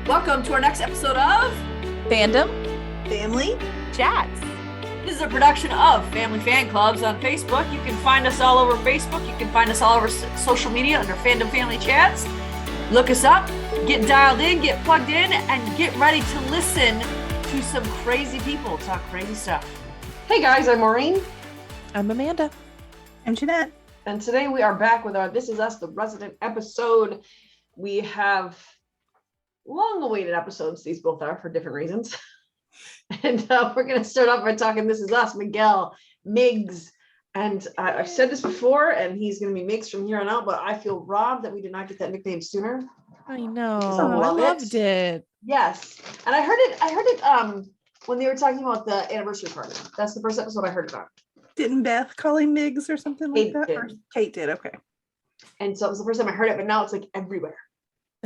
Welcome to our next episode of Fandom Family Chats. This is a production of Family Fan Clubs on Facebook. You can find us all over Facebook. You can find us all over social media under Fandom Family Chats. Look us up, get dialed in, get plugged in, and get ready to listen to some crazy people talk crazy stuff. Hey guys, I'm Maureen. I'm Amanda. I'm Jeanette. And today we are back with our This Is Us, the resident episode. We have long-awaited episodes, these both are, for different reasons. And we're going to start off by talking This Is Us, Miguel, Miggs. And I've said this before, and he's going to be Miggs from here on out, but I feel robbed that we did not get that nickname sooner. I know. I loved it. Yes. And I heard it when they were talking about the anniversary party. That's the first episode I heard about. Didn't Beth call him Miggs or something like that? Or Kate did, okay. And so it was the first time I heard it, but now it's like everywhere.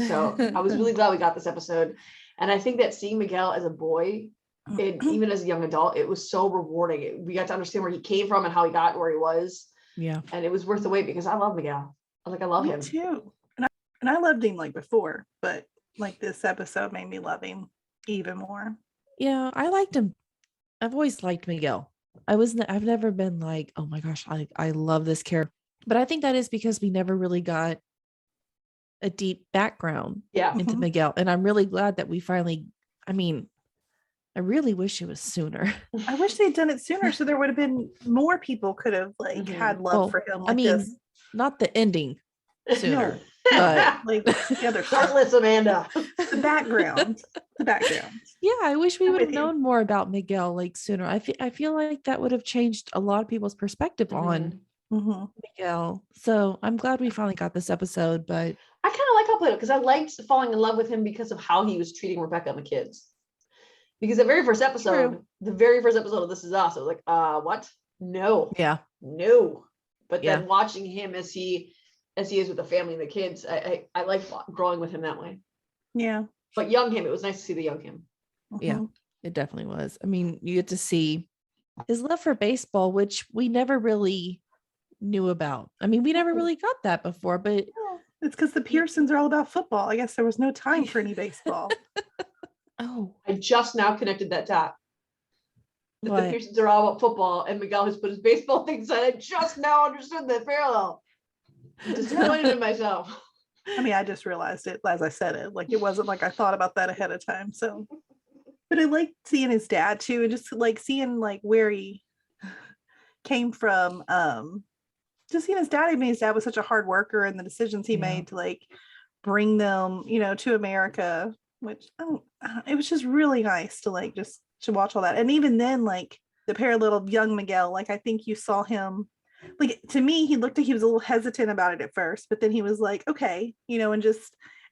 So I was really glad we got this episode. And I think that seeing Miguel as a boy, and even as a young adult, it was so rewarding. We got to understand where he came from and how he got where he was. Yeah. And it was worth the wait because I love Miguel. I love him too. And I loved him like before, but like this episode made me love him even more. Yeah, I liked him. I've always liked Miguel. I've never been like, oh my gosh, I love this character. But I think that is because we never really got a deep background into Miguel. And I'm really glad that we finally, I really wish it was sooner. I wish they'd done it sooner so there would have been more people could have had love for him. This. Not the ending sooner. No. But like the other heartless Amanda. The background. Yeah, I wish we would have known more about Miguel like sooner. I feel like that would have changed a lot of people's perspective on Miguel. So I'm glad we finally got this episode, but I kind of like how played it because I liked falling in love with him because of how he was treating Rebecca and the kids. Because the very first episode of This Is Us, I was like, what? No. Yeah. No. But then watching him as he is with the family and the kids, I like growing with him that way. Yeah. But young him, it was nice to see the young him. Yeah, it definitely was. I mean, you get to see his love for baseball, which we never really knew about. I mean, we never really got that before, but it's because the Pearsons are all about football. I guess there was no time for any baseball. Oh, I just now connected that dot. That the Pearsons are all about football, and Miguel has put his baseball things on. I just now understood the parallel. I'm disappointed in myself. I mean, I just realized it as I said it. Like, it wasn't like I thought about that ahead of time. So, but I liked seeing his dad too, and just like seeing like where he came from. Just seeing his dad. I mean, his dad was such a hard worker, and the decisions he made to like bring them, to America, which it was just really nice to like just to watch all that. And even then, like the parallel of young Miguel, like I think you saw him. Like to me, he looked like he was a little hesitant about it at first, but then he was like, okay, and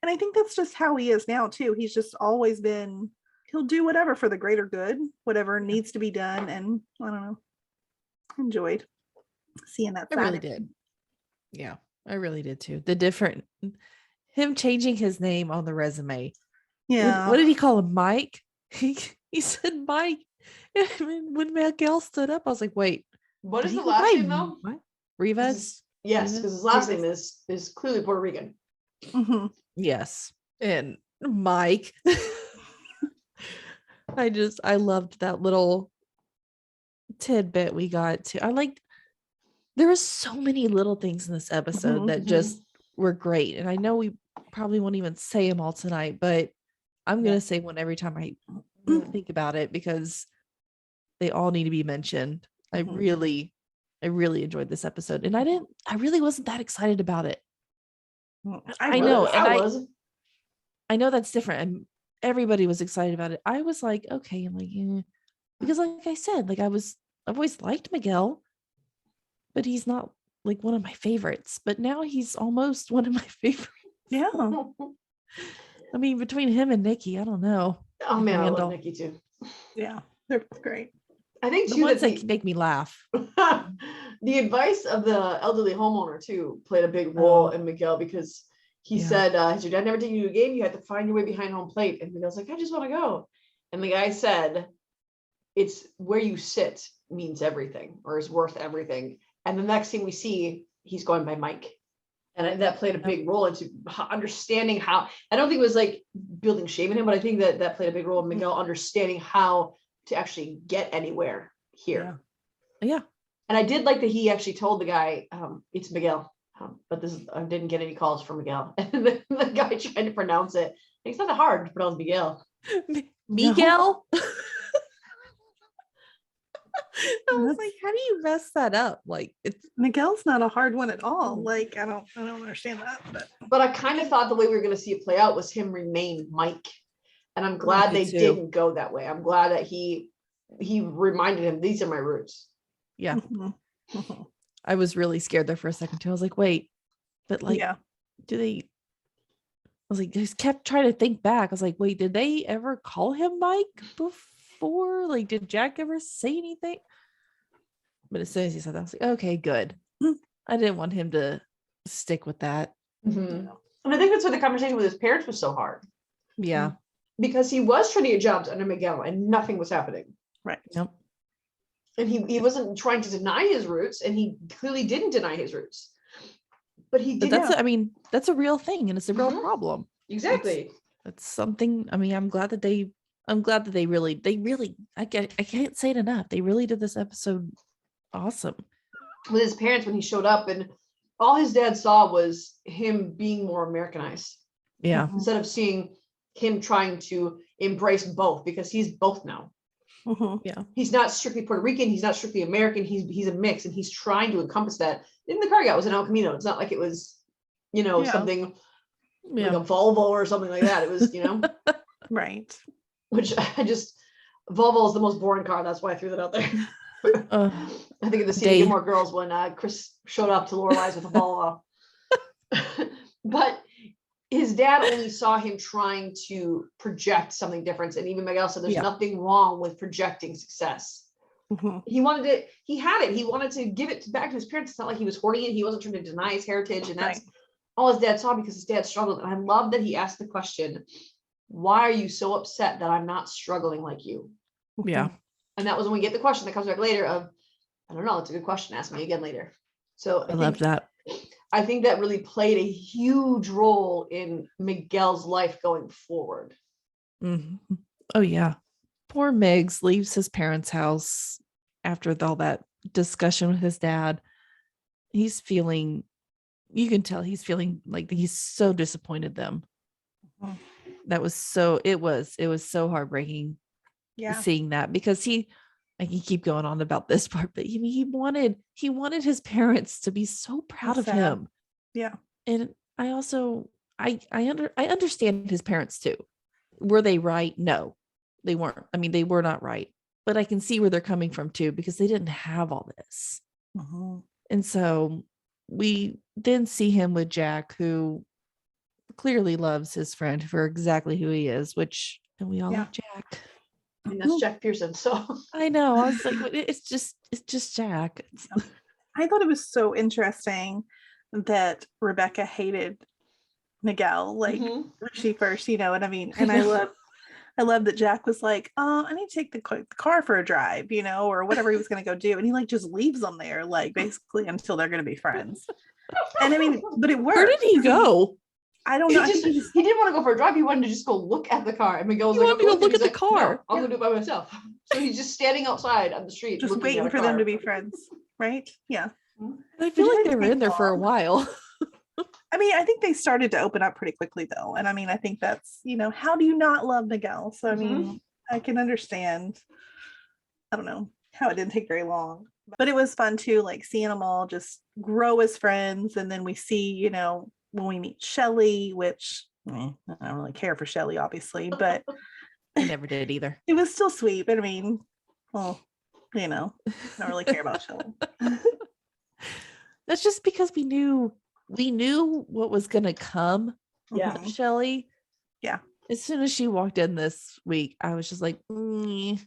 I think that's just how he is now too. He's just always been, he'll do whatever for the greater good, whatever needs to be done. And I don't know, enjoyed seeing that. I really did. Yeah, I really did too. Him changing his name on the resume. Yeah. What did he call him? Mike? He said Mike. And when Miguel stood up, I was like, wait. What is the last name though? What? Rivas? Yes, because his last name is clearly Puerto Rican. Mm-hmm. Yes. And Mike. I loved that little tidbit we got to. There was so many little things in this episode that just were great. And I know we probably won't even say them all tonight, but I'm going to say one every time I think about it because they all need to be mentioned. I really enjoyed this episode, and I really wasn't that excited about it. I know. I know that's different, and everybody was excited about it. I was like, okay, I'm like, yeah. Because like I said, like I've always liked Miguel, but he's not like one of my favorites, but now he's almost one of my favorites. Yeah. I mean, between him and Nikki, I don't know. Oh man, I love Nikki too. Yeah, they're great. I think the ones that make me laugh. The advice of the elderly homeowner too played a big role in Miguel because he said, has your dad never taken you to a game? You had to find your way behind home plate. And Miguel's like, I just want to go. And the guy said, it's where you sit means everything or is worth everything. And the next thing we see, he's going by Mike. And that played a big role into understanding how, I don't think it was like building shame in him, but I think that played a big role in Miguel understanding how to actually get anywhere here. Yeah. And I did like that he actually told the guy, it's Miguel, but I didn't get any calls from Miguel. And the guy tried to pronounce it. It's not that hard to pronounce Miguel. Miguel? I was like, how do you mess that up? Like, it's Miguel's not a hard one at all. Like, I don't understand that. But I kind of thought the way we were going to see it play out was him remain Mike. And I'm glad they didn't go that way. I'm glad that he reminded him, these are my roots. Yeah. I was really scared there for a second too. I was like, wait, but like, do they? I was like, just kept trying to think back. I was like, wait, did they ever call him Mike before? Like, did Jack ever say anything? But as soon as he said that, I was like, okay, good. I didn't want him to stick with that. And I think that's why the conversation with his parents was so hard. Yeah. Because he was trying to get jobs under Miguel and nothing was happening. Right. Yep. And he wasn't trying to deny his roots, and he clearly didn't deny his roots. But he did. That's that's a real thing, and it's a real problem. Exactly. It's something. I mean, I'm glad that they really. I can't say it enough. They really did this episode awesome. With his parents when he showed up, and all his dad saw was him being more Americanized. Yeah. Instead of seeing him trying to embrace both, because he's both now. Yeah. He's not strictly Puerto Rican. He's not strictly American. He's a mix, and he's trying to encompass that. In the car guy was an El Camino. It's not like it was, something like a Volvo or something like that. It was, right. Which Volvo is the most boring car. That's why I threw that out there. I think in the scene Gilmore Girls when Chris showed up to Lorelai's with a Volvo. But his dad only saw him trying to project something different. And even Miguel said there's nothing wrong with projecting success. He wanted it. He had it. He wanted to give it back to his parents. It's not like he was hoarding it. He wasn't trying to deny his heritage. And that's all his dad saw, because his dad struggled. And I love that he asked the question, why are you so upset that I'm not struggling like you? Yeah. And that was when we get the question that comes back later of, I don't know, it's a good question. Ask me again later. So I love that. I think that really played a huge role in Miguel's life going forward. Oh yeah. Poor Miggs leaves his parents' house after all that discussion with his dad. You can tell he's feeling like he's so disappointed them. It was so heartbreaking seeing that, because I can keep going on about this part, but he wanted his parents to be so proud of him. Yeah. And I also, I understand his parents too. Were they right? No, they weren't. I mean, they were not right, but I can see where they're coming from too, because they didn't have all this. And so we then see him with Jack, who clearly loves his friend for exactly who he is, and we all love Jack. And that's Jack Pearson. So I know. I was like, it's just Jack. I thought it was so interesting that Rebecca hated Miguel, like when she first, and I mean, and I love that Jack was like, oh, I need to take the car for a drive, or whatever he was going to go do. And he just leaves them there, like basically until they're going to be friends. And I mean, but it worked. Where did he go? I don't know. He didn't want to go for a drive. He wanted to just go look at the car. And Miguel was like, look at the car. No, I'll go do it by myself. So he's just standing outside on the street. Just waiting for them to be friends. Right? Yeah. I feel like they were in there for a while. I mean, I think they started to open up pretty quickly though. And I mean, I think that's, how do you not love Miguel? So I mean, I can understand, I don't know how it didn't take very long, but it was fun too, like seeing them all just grow as friends. And then we see, when we meet Shelley, which I don't really care for Shelley, obviously, but I never did either. It was still sweet, but I mean, well, I don't really care about Shelley. That's just because we knew what was going to come. Yeah. Shelley. Yeah. As soon as she walked in this week, I was just like, Right.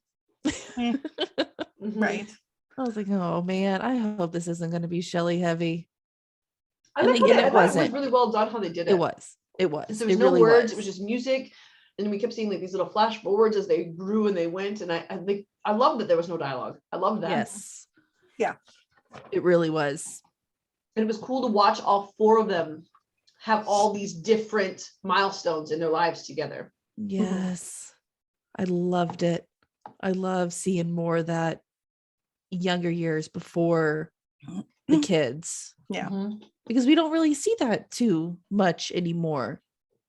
I was like, oh man, I hope this isn't going to be Shelley heavy. I thought it was really well done how they did it. It was. There was no really words. It was just music. And we kept seeing like these little flash forwards as they grew and they went. And I loved that there was no dialogue. I loved that. Yes. Yeah. It really was. And it was cool to watch all four of them have all these different milestones in their lives together. Yes. I loved it. I love seeing more of that younger years before the kids. Yeah. Because we don't really see that too much anymore.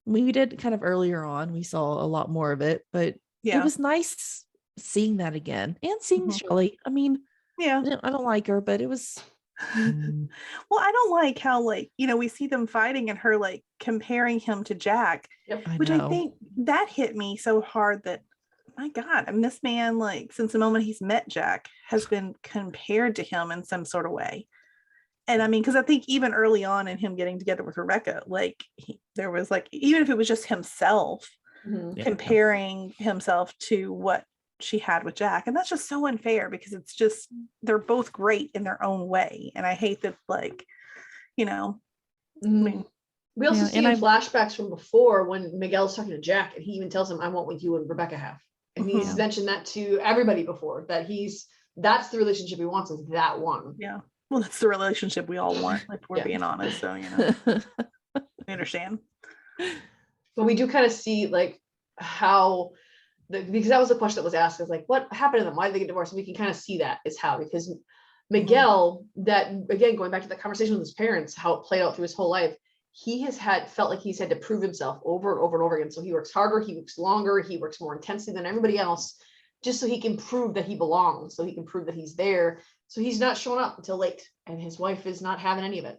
We did kind of earlier on, we saw a lot more of it, but it was nice seeing that again and seeing Shelley. I mean, yeah, I don't like her, but it was well, I don't like how, like, you know, we see them fighting and her like comparing him to Jack, which I think that hit me so hard that, my God, and this man, like, since the moment he's met Jack, has been compared to him in some sort of way. And I mean, because I think even early on in him getting together with Rebecca, like, there was like, even if it was just himself comparing himself to what she had with Jack, and that's just so unfair, because it's just, they're both great in their own way, and I hate that, like, you know, I mean, we also see in flashbacks from before when Miguel's talking to Jack, and he even tells him, I want what you and Rebecca have, and he's mentioned that to everybody before, that that's the relationship he wants, is that one. Well, that's the relationship we all want, if we're being honest, so, you know. I understand. But we do kind of see, like, how because that was the question that was asked, is like, what happened to them? Why did they get divorced? And we can kind of see that is how, because Miguel, that again, going back to the conversation with his parents, how it played out through his whole life, he has felt like he's had to prove himself over and over and over again. So he works harder, he works longer, he works more intensely than everybody else, just so he can prove that he belongs, so he can prove that he's there. So he's not showing up until late, and his wife is not having any of it.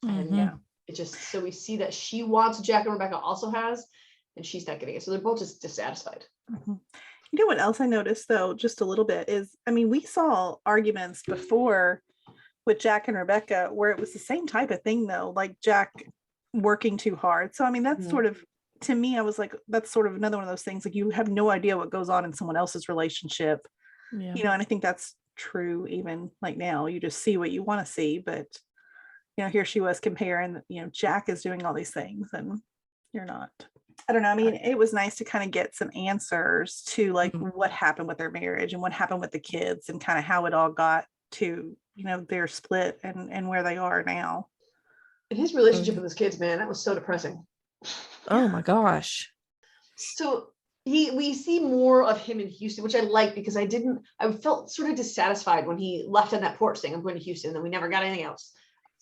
And it just, so we see that she wants what Jack and Rebecca also has, and she's not getting it. So they're both just dissatisfied. You know what else I noticed, though, just a little bit, is, I mean, we saw arguments before with Jack and Rebecca where it was the same type of thing, though, like Jack working too hard. So I mean, that's sort of, to me, I was like, that's sort of another one of those things, like, you have no idea what goes on in someone else's relationship, you know. And I think that's true even like now, you just see what you want to see. But, you know, here she was comparing, you know, Jack is doing all these things and you're not. I don't know. I mean, it was nice to kind of get some answers to, like, what happened with their marriage and what happened with the kids, and kind of how it all got to, you know, their split and where they are now. And his relationship with his kids, man, that was so depressing. Oh my gosh. So we see more of him in Houston, which I like, because I felt sort of dissatisfied when he left on that porch saying, I'm going to Houston, and then we never got anything else.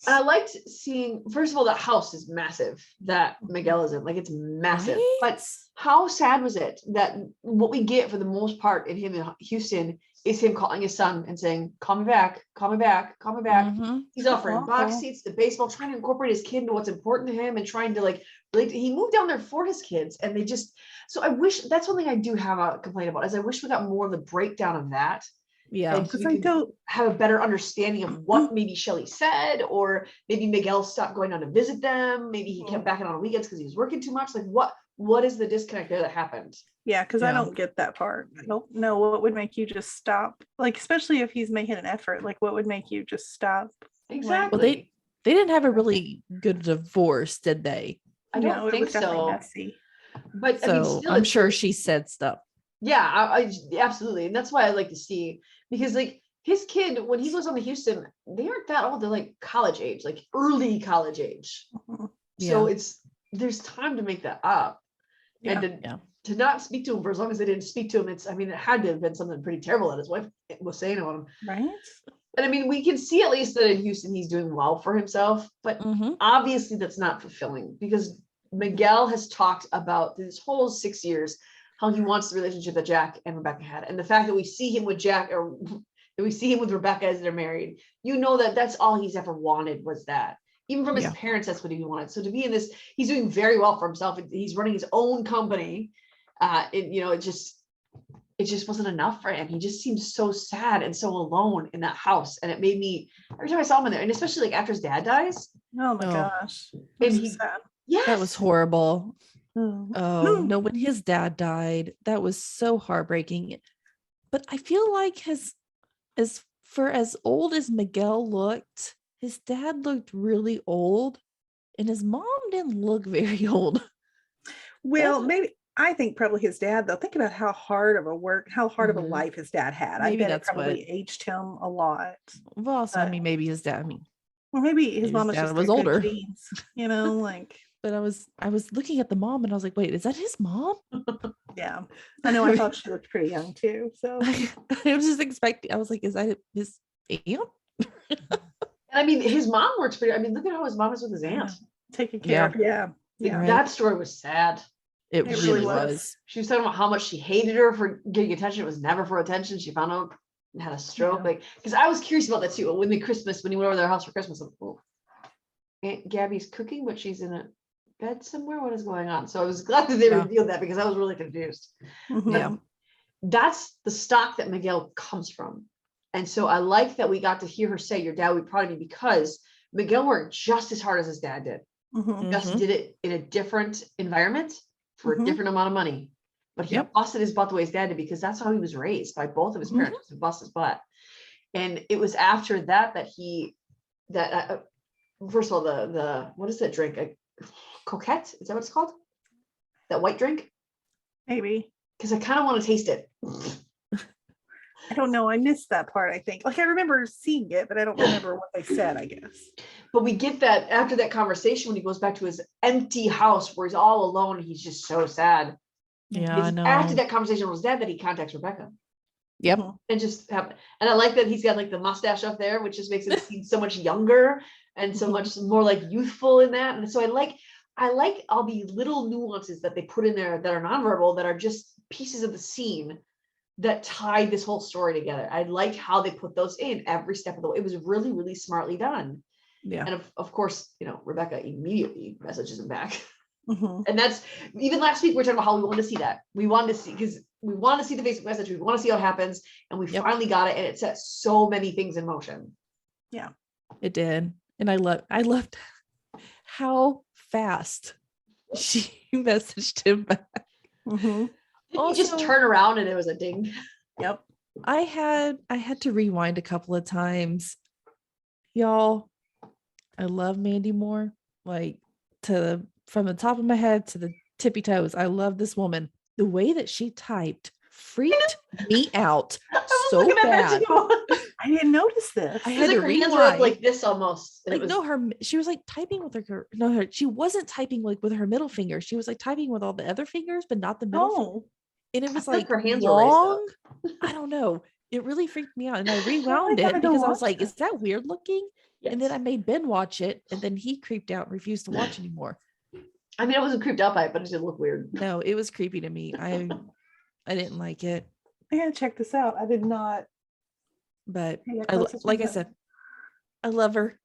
And I liked seeing, first of all, that house is massive that Miguel is in, like, it's massive. Right? But how sad was it that what we get for the most part in him in Houston is him calling his son and saying, call me back, call me back, call me back. He's offering box seats to baseball, trying to incorporate his kid into what's important to him, and trying to, like, he moved down there for his kids, and they just, so I wish, that's one thing I do have a complaint about, is I wish we got more of the breakdown of that. Because I don't have a better understanding of what maybe Shelley said, or maybe Miguel stopped going on to visit them. Maybe he kept backing on weekends because he was working too much. Like, what is the disconnect there that happened? Yeah, because I don't get that part. I don't know what would make you just stop, like, especially if he's making an effort. Like, what would make you just stop? Exactly. Well, they didn't have a really good divorce, did they? I don't think so. Messy. But so, I mean, still, I'm sure she said stuff. Yeah, I absolutely, and that's why I like to see, because, like, his kid, when he goes on to Houston, they aren't that old. They're like college age, like early college age. So there's time to make that up, and to not speak to him for as long as they didn't speak to him. It's, I mean, it had to have been something pretty terrible that his wife was saying about him, right? And I mean, we can see at least that in Houston he's doing well for himself, but obviously that's not fulfilling, because Miguel has talked about this whole 6 years how he wants the relationship that Jack and Rebecca had, and the fact that we see him with Jack, or that we see him with Rebecca as they're married, you know, that that's all he's ever wanted, was that. Even from his parents, that's what he wanted. So to be in this, he's doing very well for himself. He's running his own company. It just wasn't enough for him. He just seemed so sad and so alone in that house. And it made me, every time I saw him in there, and especially like after his dad dies. Oh my gosh. And he, yes. That was horrible. Oh no, when his dad died, that was so heartbreaking. But I feel like as old as Miguel looked, his dad looked really old, and his mom didn't look very old. Well, maybe, I think probably his dad, though. Think about how hard of a life his dad had. Maybe I bet that's it probably aged him a lot. Well, also, I mean, maybe his dad, Or maybe his mom was dad just was got good older. genes, you know, like. But I was looking at the mom and I was like, wait, is that his mom? Yeah, I know. I thought she looked pretty young too. So I was just expecting. I was like, is that his aunt? And I mean, his mom works pretty. I mean, look at how his mom is with his aunt. taking care of. Yeah, Like, yeah. Right. that story was sad. It It really really was. She was talking about how much she hated her for getting attention. It was never for attention. She found out and had a stroke. Yeah. Like, because I was curious about that too. When he went over to their house for Christmas, I'm like, oh, Aunt Gabby's cooking, but she's in a bed somewhere. What is going on? So I was glad that they Yeah. revealed that because I was really confused. Mhm. Yeah. That's the stock that Miguel comes from. And so I like that we got to hear her say your dad would be proud of you, because Miguel worked just as hard as his dad did. Mhm. Just Mhm. did it in a different environment for a Mhm. different amount of money. But he Yep. busted his butt the way his dad did, because that's how he was raised by both of his Mhm. parents, was to bust his butt. And it was after that first of all, the what is that drink? A coquette? Is that what it's called? That white drink? Maybe. Because I kind of want to taste it. I don't know. I missed that part. I think. Like I remember seeing it, but I don't remember what they said. I guess. But we get that after that conversation when he goes back to his empty house where he's all alone and he's just so sad. Yeah, I It's know. after that conversation with his dad that he contacts Rebecca. Yep. Mhm. And just happen. And I like that he's got like the mustache up there, which just makes him seem so much younger and so Mhm. much more like youthful in that. And so I like all the little nuances that they put in there that are nonverbal, that are just pieces of the scene that tied this whole story together. I liked how they put those in every step of the way. It was really, really smartly done. Yeah. And of course, Rebecca immediately messages him back. Mhm. And that's, even last week we were talking about how we wanted to see that. We wanted to see, because we want to see the Facebook message. We want to see how it happens. And we Yep. finally got it. And it set so many things in motion. It did. And I loved how fast she messaged him back. Mhm. Didn't you just Also- turn around and it was a ding? Yep. I had to rewind a couple of times. Y'all, I love Mandy Moore. Like, from the top of my head to the tippy toes. I love this woman. The way that she typed freaked me out so looking at that bad. too. I didn't notice this. I It had was to like her hands were up rewind. like this almost. And Like, it was, no, she was like typing with she wasn't typing like with her middle finger. She was like typing with all the other fingers, but not the middle finger. Oh, And it was I feel like her hands were raised up. long. I don't know. It really freaked me out. And I rewound gotta it go because I was watch like, is that weird looking? Yes. And then I made Ben watch it, and then he creeped out and refused to watch anymore. I mean, I wasn't creeped out by it, but it did look weird. No, it was creepy to me. I didn't like it. I gotta check this out. I did not. But pay that I, close like I attention. said, I love her.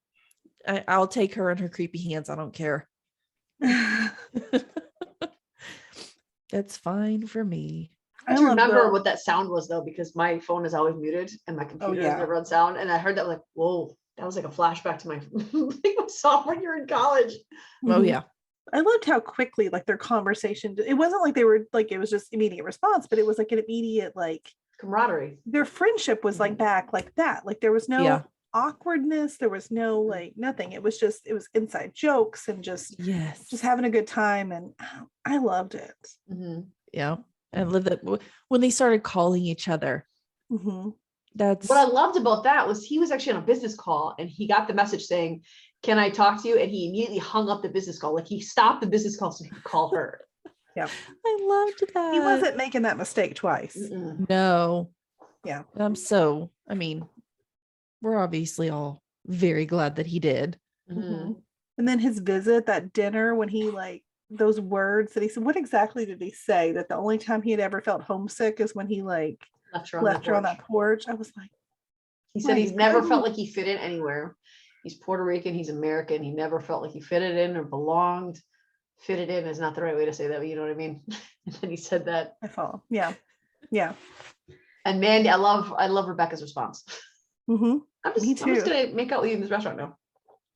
I'll take her and her creepy hands. I don't care. That's fine for me. I have to love remember the- what that sound was though, because my phone is always muted and my computer yeah. has never on sound. And I heard that like, whoa, that was like a flashback to my like my sophomore year in college. Oh Mhm. yeah. I loved how quickly like their conversation. It wasn't like they were like it was just immediate response, but it was like an immediate like Camaraderie. their friendship was like back like that. Like there was no Yeah. awkwardness. There was no like nothing. It was inside jokes and just Yes. having a good time. And I loved it. Mhm. Yeah. I love that when they started calling each other. Mm-hmm. That's What I loved about that was he was actually on a business call and he got the message saying, "Can I talk to you?" And he immediately hung up the business call. Like he stopped the business call so he could call her. I loved that. He wasn't making that mistake twice. Mm-mm. No. Yeah. I mean, we're obviously all very glad that he did. Mhm. And then his visit, that dinner, when he like those words that he said, what exactly did he say? That the only time he had ever felt homesick is when he like Left her on that porch. I was like, He said My he's never felt goodness. like he fit in anywhere. He's Puerto Rican, he's American. He never felt like he fitted in or belonged. Fitted in is not the right way to say that, but you know what I mean? And then he said that. I follow. Yeah. Yeah. And Mandy, I love Rebecca's response. Mm-hmm. I'm Me just too. gonna make out with you in this restaurant now.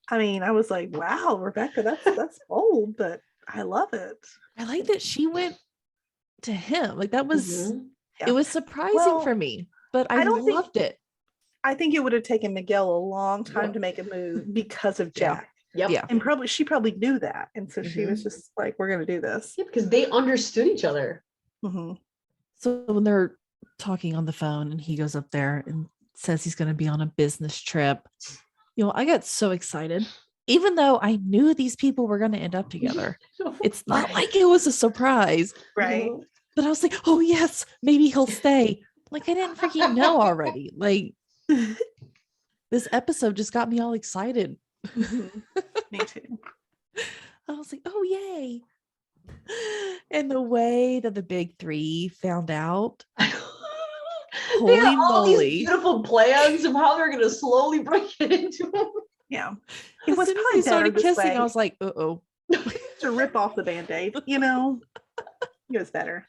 I mean, I was like, wow, Rebecca, that's bold, but I love it. I like that she went to him. Like that was Mhm. Yeah. it was surprising Well, for me, but I I don't think- loved it. I think it would have taken Miguel a long time Yeah. to make a move because of Yeah. Jack. Yep. Yeah. And she probably knew that. And so she was Mhm. just like, we're going to do this. Yeah, because they understood each other. Mhm. So when they're talking on the phone and he goes up there and says he's going to be on a business trip, I got so excited, even though I knew these people were going to end up together. It's not like it was a surprise, Right. but I was like, oh yes, maybe he'll stay. Like I didn't freaking know already. Like this episode just got me all excited. Me too. I was like, oh yay. And the way that the big three found out, They holy had all these moly. beautiful plans of how they're going to slowly break it into them. Yeah. As It was soon as probably they better started this kissing, way I was like, uh-oh. to rip off the Band-Aid, It was better.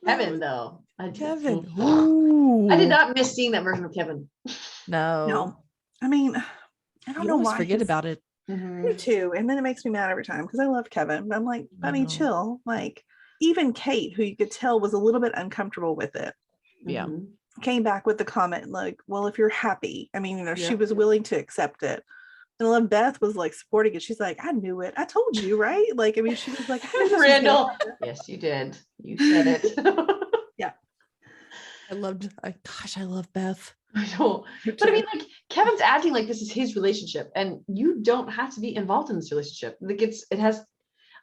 Kevin, though. Kevin. I did Ooh. not miss seeing that version of Kevin. No. I mean, I don't You know always why. forget about it. Me too. And then it makes me mad every time because I love Kevin. But I'm like, buddy, No. chill. Like, even Kate, who you could tell was a little bit uncomfortable with it, Yeah. came back with the comment like, well, if you're happy, I mean, she Yeah. was willing to accept it. And I love Beth was like supporting it. She's like, I knew it. I told you, right? Like, I mean, she was like, I knew this was gonna Randall. happen. Yes, you did. You said it. Yeah. I love Beth. I know. But I mean, like, Kevin's acting like this is his relationship, and you don't have to be involved in this relationship. Like,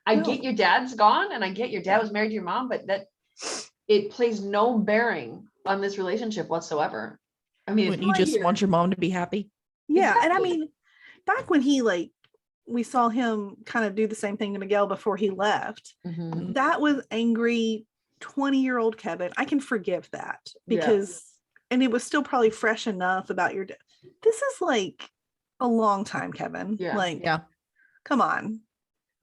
I No. get your dad's gone, and I get your dad was married to your mom, but it plays no bearing on this relationship whatsoever. I mean, Wouldn't you just want your mom to be happy? Yeah. And I Exactly. mean, back when we saw him kind of do the same thing to Miguel before he left, that was angry 20-year-old Kevin. I can forgive that because, and it was still probably fresh enough about your dad. This is like a long time, Kevin. Yeah. Like, Yeah. come on.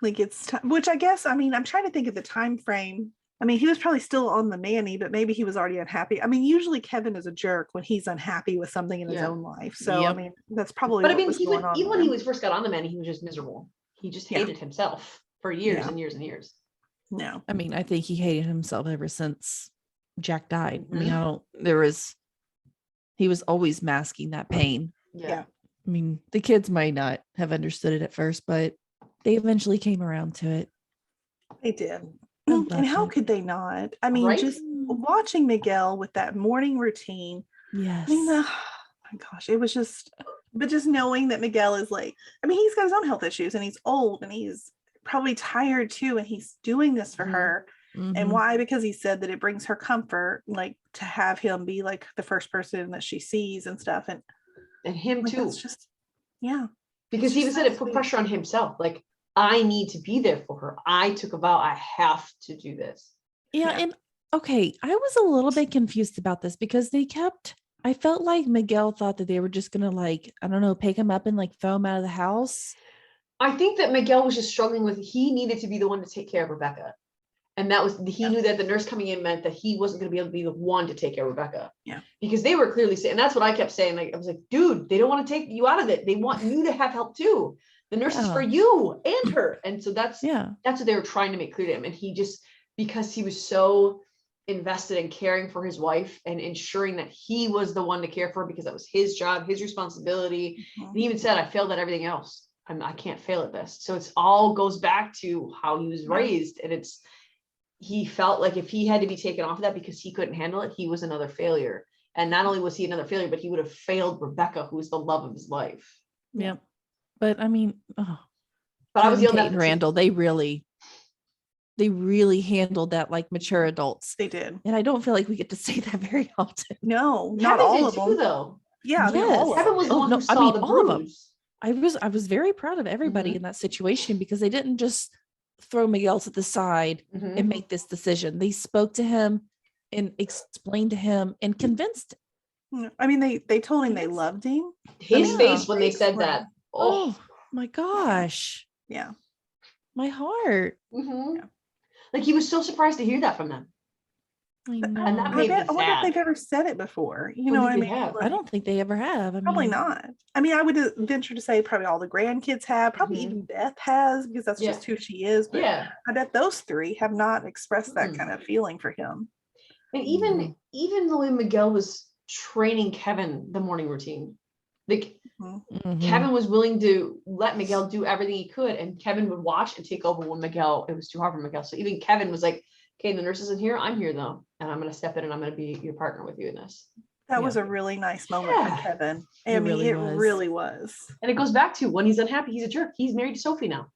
Like it's time, which I guess, I mean, I'm trying to think of the time frame. I mean, he was probably still on the nanny, but maybe he was already unhappy. I mean, usually Kevin is a jerk when he's unhappy with something in his own life. So, I mean, that's probably But I what mean, was going on. even when he first got on the man, he was just miserable. He just hated himself for years and years and years. No. I mean, I think he hated himself ever since Jack died. I mean, he was always masking that pain. Yeah. I mean, the kids might not have understood it at first, but they eventually came around to it. They did. And how could they not? I mean, just watching Miguel with that morning routine. Yes. I mean, oh my gosh, it was just, but just knowing that Miguel is like, I mean, he's got his own health issues and he's old and he's probably tired too. And he's doing this for her. And why? Because he said that it brings her comfort, like to have him be like the first person that she sees and stuff. And him too. It's just, yeah. Because he said it put pressure on himself. Like, I need to be there for her. I took a vow. I have to do this. Yeah. And okay, I was a little bit confused about this because I felt like Miguel thought that they were just going to like, I don't know, pick him up and like throw him out of the house. I think that Miguel was just struggling with, he needed to be the one to take care of Rebecca. And he knew that the nurse coming in meant that he wasn't going to be able to be the one to take care of Rebecca. Yeah. Because they were clearly saying, and that's what I kept saying. Like, I was like, dude, they don't want to take you out of it. They want you to have help too. The nurse is for you and her. And so that's what they were trying to make clear to him. And he just, because he was so invested in caring for his wife and ensuring that he was the one to care for her because that was his job, his responsibility. And he even said, I failed at everything else. I can't fail at this. So it's all goes back to how he was raised. And he felt like if he had to be taken off of that because he couldn't handle it, he was another failure. And not only was he another failure, but he would have failed Rebecca, who was the love of his life. Yeah. But I mean, but I was Kate and Randall, they really handled that like mature adults. They did. And I don't feel like we get to say that very often. No, not all of them though. Yeah. Yes. Kevin was the one who saw the bruise. I was very proud of everybody in that situation because they didn't just throw Miguel to the side and make this decision. They spoke to him and explained to him and convinced him. I mean, they told him they loved him. His face when they said that. Oh my gosh. Yeah. My heart. Yeah. Like he was so surprised to hear that from them. I know. And that made me sad. I wonder if they've ever said it before. You know what I mean? Like, I don't think they ever have. Probably not. I mean, I would venture to say probably all the grandkids have. Probably even Beth has because that's just who she is. But I bet those three have not expressed that kind of feeling for him. And even the way Miguel was training Kevin the morning routine, like Kevin was willing to let Miguel do everything he could, and Kevin would watch and take over when it was too hard for Miguel. So even Kevin was like, okay, the nurse isn't here. I'm here though. And I'm going to step in and I'm going to be your partner with you in this. That was a really nice moment Yeah. for Kevin. It I mean, really it was. really was. And it goes back to when he's unhappy, he's a jerk. He's married to Sophie now.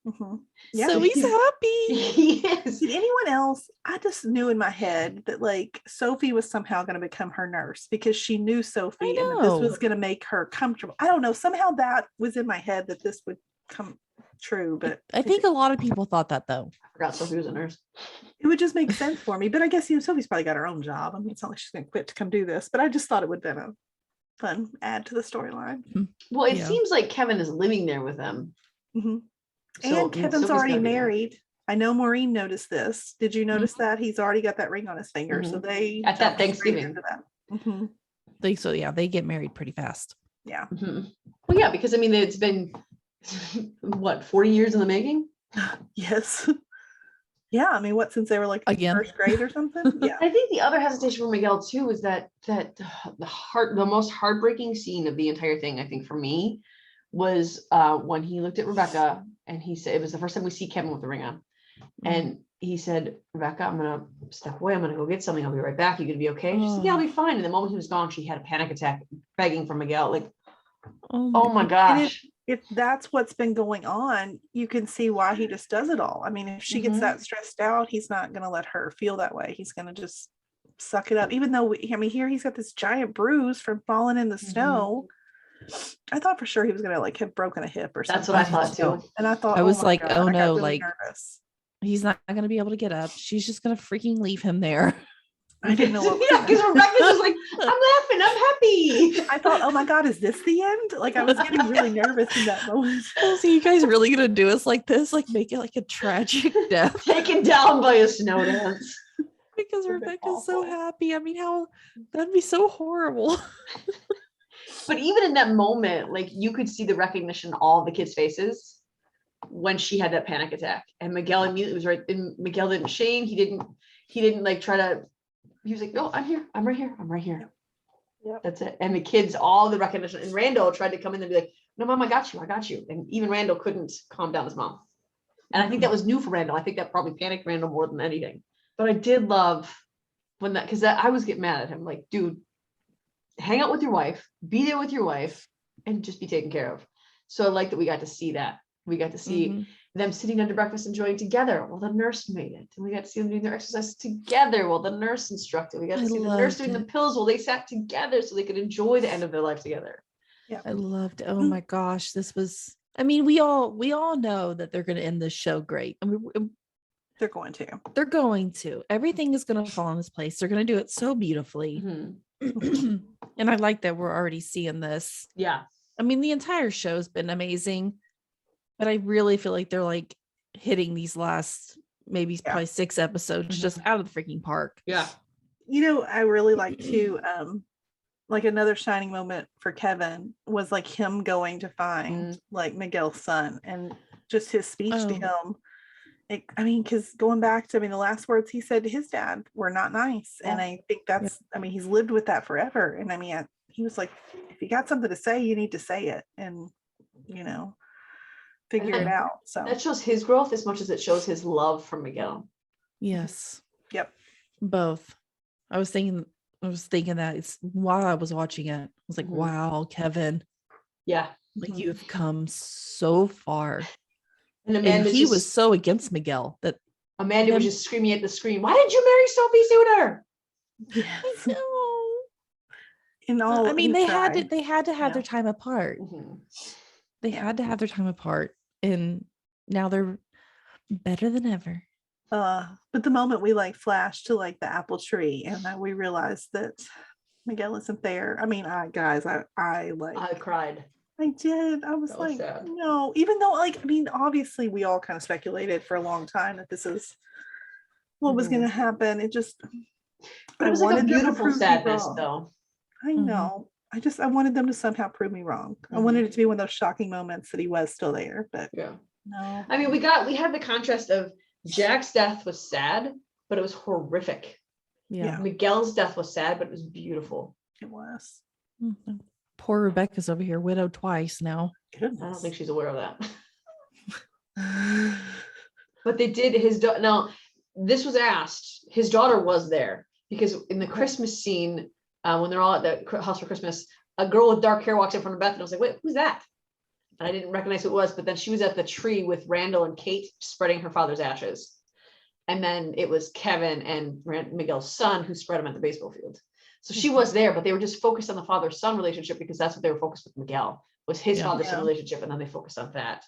Mhm. Yeah. So he's happy. He is. Did anyone else? I just knew in my head that like Sophie was somehow going to become her nurse because she knew Sophie and that this was going to make her comfortable. I don't know. Somehow that was in my head that this would come true, but I think a lot of people thought that though. I forgot Sophie was a nurse. it would just make sense for me. But I guess Sophie's probably got her own job. I mean, it's not like she's going to quit to come do this. But I just thought it would have been a fun add to the storyline. Well, it seems like Kevin is living there with them. Mm-hmm. So, And Kevin's Sophie's already gotta be there. married. I know Maureen noticed this. Did you notice that he's already got that ring on his finger? So they At that jumped straight Thanksgiving. into that. Mhm. So yeah, they get married pretty fast. Yeah. Well, yeah, because I mean, it's been what 40 years in the making. Yes. Yeah. I mean, what since they were like in Again. first grade or something? Yeah. I think the other hesitation for Miguel too is that the most heartbreaking scene of the entire thing, I think for me, was when he looked at Rebecca and he said it was the first time we see Kevin with the ring on, and he said, "Rebecca, I'm gonna step away. I'm gonna go get something. I'll be right back. You gonna be okay?" She said, "Yeah, I'll be fine." And the moment he was gone, she had a panic attack, begging for Miguel, like, "Oh my gosh." If that's what's been going on, you can see why he just does it all. I mean, if she gets that stressed out, he's not going to let her feel that way. He's going to just suck it up. Even though, here he's got this giant bruise from falling in the snow. I thought for sure he was going to like have broken a hip or something. That's what I thought too. And I thought, I was like, God, oh I got no, really like nervous. he's not going to be able to get up. She's just going to freaking leave him there. I didn't know what was Yeah, because Rebecca's just like, "I'm laughing. I'm happy." I thought, oh my God, is this the end? Like I was getting really nervous in that moment. So you guys really going to do us like this? Like make it like a tragic death? Taken down by a snow dance. Because Rebecca's so awful. happy. I mean, how that'd be so horrible. But even in that moment, like you could see the recognition in all the kids' faces when she had that panic attack. And Miguel immediately was right. And Miguel didn't shame. He didn't like try to. He was like, "No, I'm here. I'm right here. I'm right here." Yep. That's it. And the kids, all the recognition. And Randall tried to come in and be like, "No, Mom, I got you. I got you." And even Randall couldn't calm down his mom. And I think that was new for Randall. I think that probably panicked Randall more than anything. But I did love when that, because I was getting mad at him. Like, dude, hang out with your wife, be there with your wife, and just be taken care of. So I like that we got to see that. We got to see them sitting under breakfast enjoying together while the nurse made it. And we got to see them doing their exercises together while the nurse instructed. We got to see the nurse doing the pills while they sat together so they could enjoy the end of their life together. Yeah. I loved it. Oh my gosh, this was. I mean, we all know that they're going to end this show great. I mean, They're going to. They're going to. Everything is going to fall in its place. They're going to do it so beautifully. And I like that we're already seeing this. Yeah. I mean, the entire show's been amazing, but I really feel like they're like hitting these last maybe probably 6 episodes just out of the freaking park. Yeah. You know, I really like to like another shining moment for Kevin was like him going to find like Miguel's son and just his speech to him. I mean, because going back to, the last words he said to his dad were not nice. Yeah. And I think that's, he's lived with that forever. And he was like, if you got something to say, you need to say it and, figure it out. So that shows his growth as much as it shows his love for Miguel. Yes. Yep. Both. I was thinking that it's while I was watching it, I was like, wow, Kevin. Yeah. Like you've come so far. And he was so against Miguel that Amanda was just screaming at the screen, "Why didn't you marry Sophie sooner?" Yes. I know. they had to have their time apart. They had to have their time apart, and now they're better than ever. But the moment we flashed to the apple tree, and we realized that Miguel isn't there. I cried. I did. I was like, sad. No, even though obviously we all kind of speculated for a long time that this is what was going to happen. It just, but it was like a beautiful sadness though. I know. I wanted them to somehow prove me wrong. I wanted it to be one of those shocking moments that he was still there, but no. We had the contrast of Jack's death was sad, but it was horrific. Yeah. Miguel's death was sad, but it was beautiful. It was. Poor Rebecca's over here, widowed twice now. Goodness. I don't think she's aware of that. But they did now, this was asked. His daughter was there because in the Christmas scene, when they're all at the house for Christmas, a girl with dark hair walks in front of Beth, and I was like, wait, who's that? And I didn't recognize who it was, but then she was at the tree with Randall and Kate spreading her father's ashes. And then it was Kevin and Miguel's son who spread them at the baseball field. So she was there, but they were just focused on the father-son relationship because that's what they were focused with. Miguel was his father-son relationship, and then they focused on that.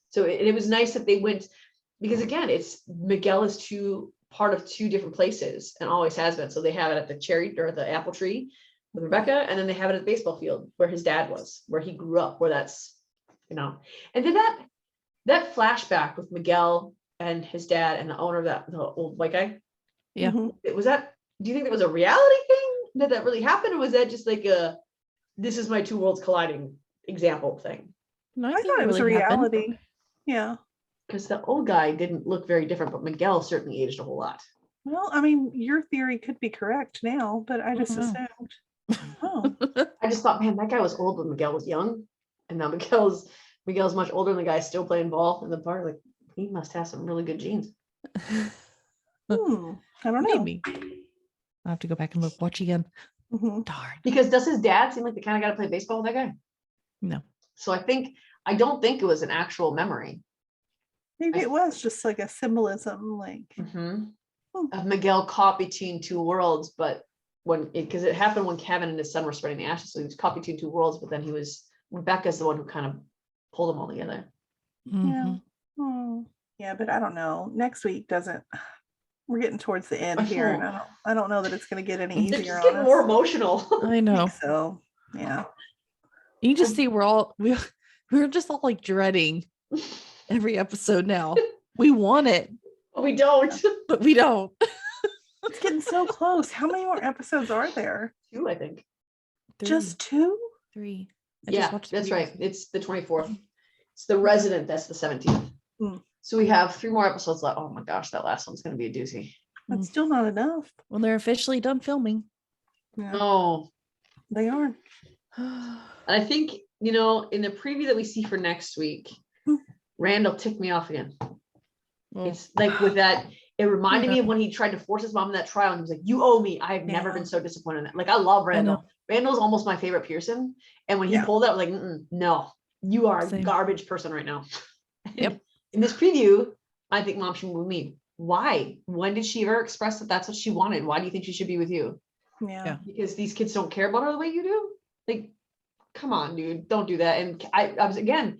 So it was nice that they went, because again, it's Miguel is part of two different places and always has been. So they have it at the cherry or the apple tree with Rebecca, and then they have it at the baseball field where his dad was, where he grew up, where that's, and then that flashback with Miguel and his dad and the owner of the old white guy. Yeah. Do you think that was a reality thing? Did that really happen? Or was that just like this is my two worlds colliding example thing? No, I thought it was a reality. Yeah. Because the old guy didn't look very different, but Miguel certainly aged a whole lot. Well, I mean, your theory could be correct now, but I just assumed. Oh. I just thought, man, that guy was old when Miguel was young. And now Miguel's much older, and the guy's still playing ball in the park. Like, he must have some really good genes. I don't know. Maybe. I'll have to go back and watch again. Darn. Because does his dad seem like the kind of guy to play baseball with that guy? No. So I don't think it was an actual memory. Maybe it was just like a symbolism, like of Miguel caught between two worlds, but because it happened when Kevin and his son were spreading the ashes, so he was caught between two worlds, but then Rebecca's the one who kind of pulled them all together. Yeah. Yeah, but I don't know. Next week we're getting towards the end here, and I don't know that it's going to get any easier. It's just getting more emotional. I know. So yeah, you just see we're just all like dreading every episode now. We want it, but we don't. But we don't. It's getting so close. How many more episodes are there? 2, I think. 3. Just 2? 3. That's right. It's the 24th. It's the Resident. That's the 17th. So we have 3 more episodes left. Oh my gosh, that last one's going to be a doozy. That's still not enough. Well, they're officially done filming. Yeah. Oh, they are. And I think, in the preview that we see for next week, Randall ticked me off again. It's like with that, it reminded me of when he tried to force his mom in that trial, and he was like, you owe me. I have never been so disappointed in that. Like, I love Randall. Randall's almost my favorite Pearson. And when he pulled out, I was like, no, you are a garbage person right now. Yep. In this preview, I think mom should move me. Why? When did she ever express that that's what she wanted? Why do you think she should be with you? Yeah. Because these kids don't care about her the way you do? Like, come on, dude, don't do that. And I was, again,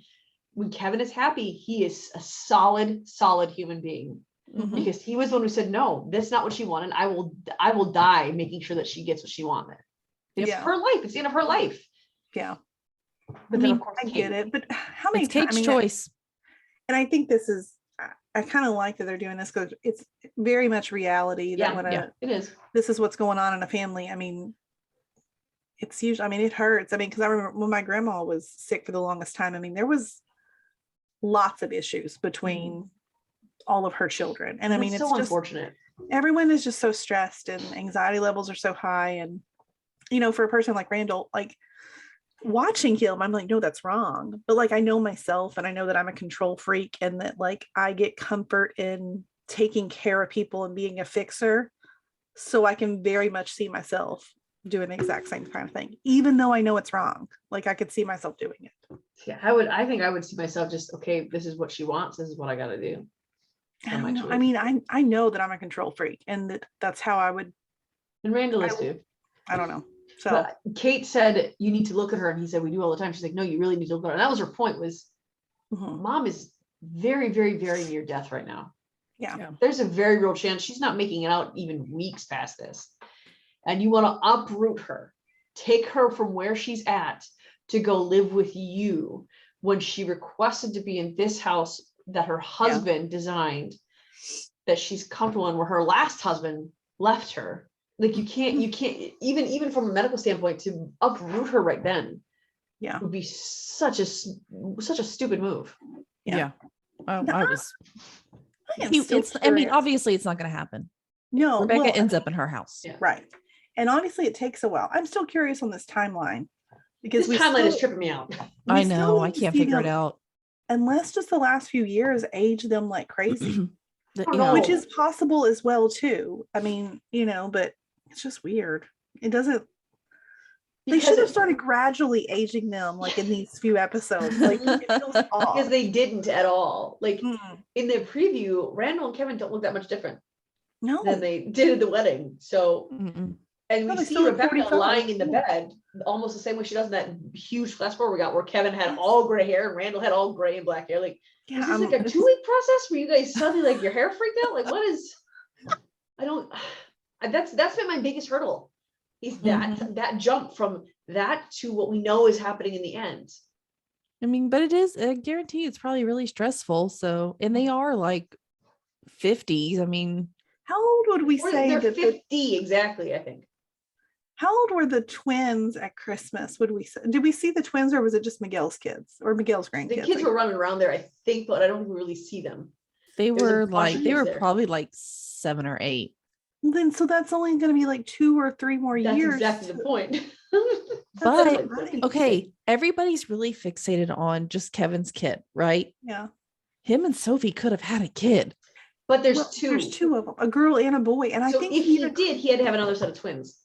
when Kevin is happy, he is a solid human being. Because he was the one who said, no, that's not what she wanted. I will die making sure that she gets what she wanted. It's her life. It's the end of her life. Yeah. But then, of course, I get it. But how many times? Kate's choice. And I think this is, I kind of like that they're doing this because it's very much reality. That it is. This is what's going on in a family. I mean, it's usually, it hurts. Because I remember when my grandma was sick for the longest time, there was lots of issues between all of her children. And it's so just unfortunate. Everyone is just so stressed and anxiety levels are so high. And, for a person like Randall, like watching him, I'm like, no, that's wrong. But like, I know myself, and I know that I'm a control freak, and that like, I get comfort in taking care of people and being a fixer. So I can very much see myself doing the exact same kind of thing, even though I know it's wrong. Like, I could see myself doing it. Yeah, I think I would see myself just, okay, this is what she wants. This is what I got to do. I don't know. I know that I'm a control freak, and that's how I would. And Randall is too. I don't know. So but Kate said, you need to look at her. And he said, we do all the time. She's like, no, you really need to look at her. And that was her point, was mom is very, very, very near death right now. Yeah. There's a very real chance she's not making it out even weeks past this. And you want to uproot her, take her from where she's at to go live with you when she requested to be in this house that her husband designed, that she's comfortable in, where her last husband left her. Like, you can't even from a medical standpoint, to uproot her right then would be such a stupid move. I was I obviously it's not going to happen. No, Rebecca ends up in her house. Right. And honestly, it takes a while. I'm still curious on this timeline, because this timeline is tripping me out. I know, I can't figure it out. Unless just the last few years age them like crazy, which is possible as well too. But it's just weird. It doesn't They should have started gradually aging them, like in these few episodes. Like it feels off. Because they didn't at all. Like in the preview, Randall and Kevin don't look that much different than they did at the wedding. So, and we see Rebecca lying in the bed almost the same way she does in that huge flash forward we got, where Kevin had all gray hair and Randall had all gray and black hair. Like, is this like a 2-week process where you guys suddenly like your hair freaked out? Like, what is? I don't. That's been my biggest hurdle. Is that jump from that to what we know is happening in the end. I mean, but it is, I guarantee it's probably really stressful. So, and they are like 50s. I mean, how old would we say they're that 50 exactly, I think. How old were the twins at Christmas? Would we say? Did we see the twins, or was it just Miguel's kids or Miguel's grandkids? The kids were running around there, I think, but I don't really see them. They were probably like 7 or 8. Well, then, so that's only going to be like 2 or 3 more years. That's exactly the point. But okay, everybody's really fixated on just Kevin's kid, right? Yeah. Him and Sophie could have had a kid. But there's two. There's 2 of them, a girl and a boy. And I think if he did, he had to have another set of twins.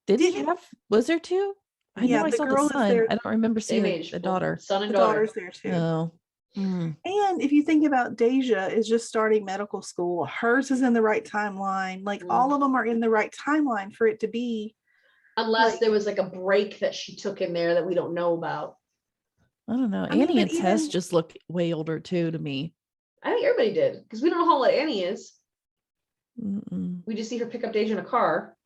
Did he have? Was there 2? I know I saw the son. I don't remember seeing the daughter. Son and daughter's there too. Oh. And if you think about Deja is just starting medical school, hers is in the right timeline. Like all of them are in the right timeline for it to be. Unless there was like a break that she took in there that we don't know about. I don't know. Annie and Tess just look way older too to me. I think everybody did, because we don't know how old Annie is. We just see her pick up Deja in a car.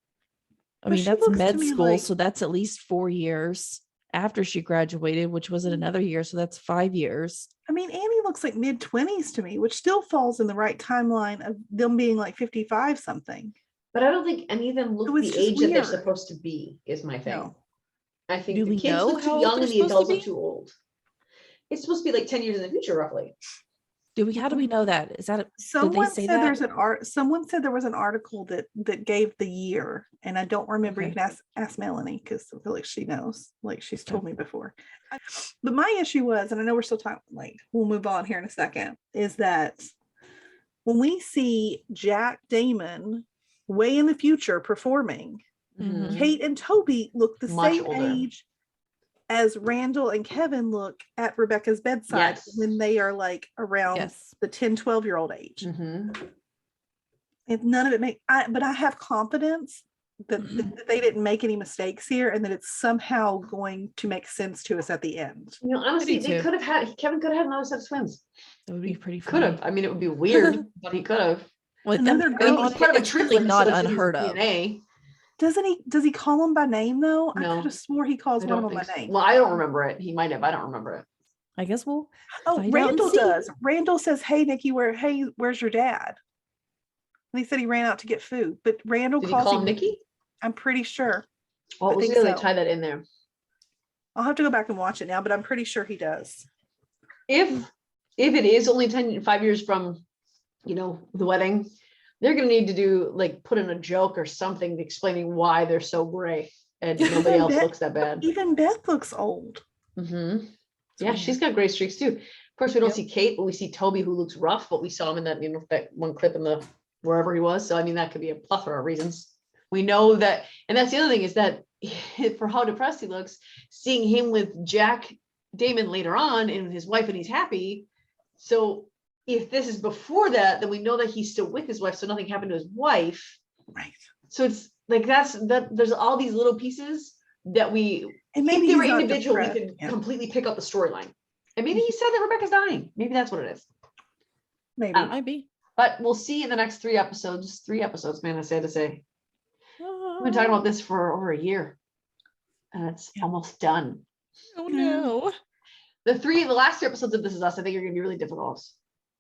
I mean, that's med school, so that's at least 4 years after she graduated, which was another year, so that's 5 years. I mean, Annie looks like mid-20s to me, which still falls in the right timeline of them being like 55 something. But I don't think any of them look the age that they're supposed to be, is my thing. No. I think the kids look too young and the adults look too old. It's supposed to be like 10 years in the future, roughly. How do we know that? Is that someone said there's someone said there was an article that gave the year, and I don't remember. You can ask Melanie, because I feel like she knows, like she's told me before. But my issue was, and I know we're still talking, like we'll move on here in a second, is that when we see Jack Damon way in the future performing, Kate and Toby look the same age as Randall and Kevin look at Rebecca's bedside when they are like around the 10-12-year-old age. And none of it but I have confidence that, that they didn't make any mistakes here, and that it's somehow going to make sense to us at the end. You know, honestly, Kevin could have had another set of twins. That would be pretty funny. Could have. I mean, it would be weird, but he could have. Well, it's really not unheard of. DNA. Does he call them by name though? No. I could have swore he calls one of them by name. Well, I don't remember it. He might have. I don't remember it. I guess we'll. Oh, Randall does. Randall says, "Hey, Nikki, where's your dad?" And he said he ran out to get food. But Randall calls him Nikki. I'm pretty sure. Well, we'll see how they tie that in there. I'll have to go back and watch it now, but I'm pretty sure he does. If it is only 5 years from, the wedding, they're going to need to put in a joke or something explaining why they're so gray and nobody else looks that bad. Even Beth looks old. Yeah, she's got gray streaks too. Of course, we don't see Kate, but we see Toby, who looks rough, but we saw him in that, that one clip in the wherever he was. So I mean, that could be a plethora of reasons. We know that, and that's the other thing, is that for how depressed he looks, seeing him with Jack Damon later on and his wife, and he's happy. So if this is before that, then we know that he's still with his wife, so nothing happened to his wife. Right. So it's like there's all these little pieces that we, and maybe if they were individual, we could completely pick up the storyline. And maybe he said that Rebecca's dying. Maybe that's what it is. Maybe. Might be. But we'll see in the next 3 episodes. 3 episodes, man, I say to say. We've been talking about this for over a year. And it's almost done. Oh no. The last 3 episodes of This Is Us, I think, are going to be really difficult.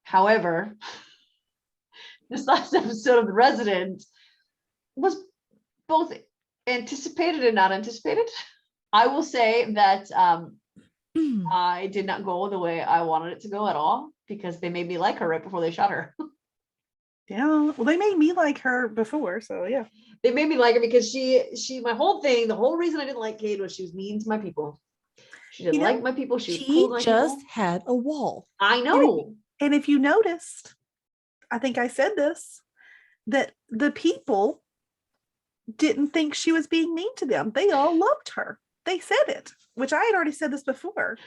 However, this last episode of The Resident was both anticipated and not anticipated. I will say that I did not go the way I wanted it to go at all, because they made me like her right before they shot her. Yeah, well, they made me like her before, so yeah. They made me like her because she my whole thing, the whole reason I didn't like Kate was she was mean to my people. She didn't like my people. She was cool to my just people. had a wall. I know. And if you noticed, I think I said this, that the people didn't think she was being mean to them. They all loved her. They said it, which I had already said this before,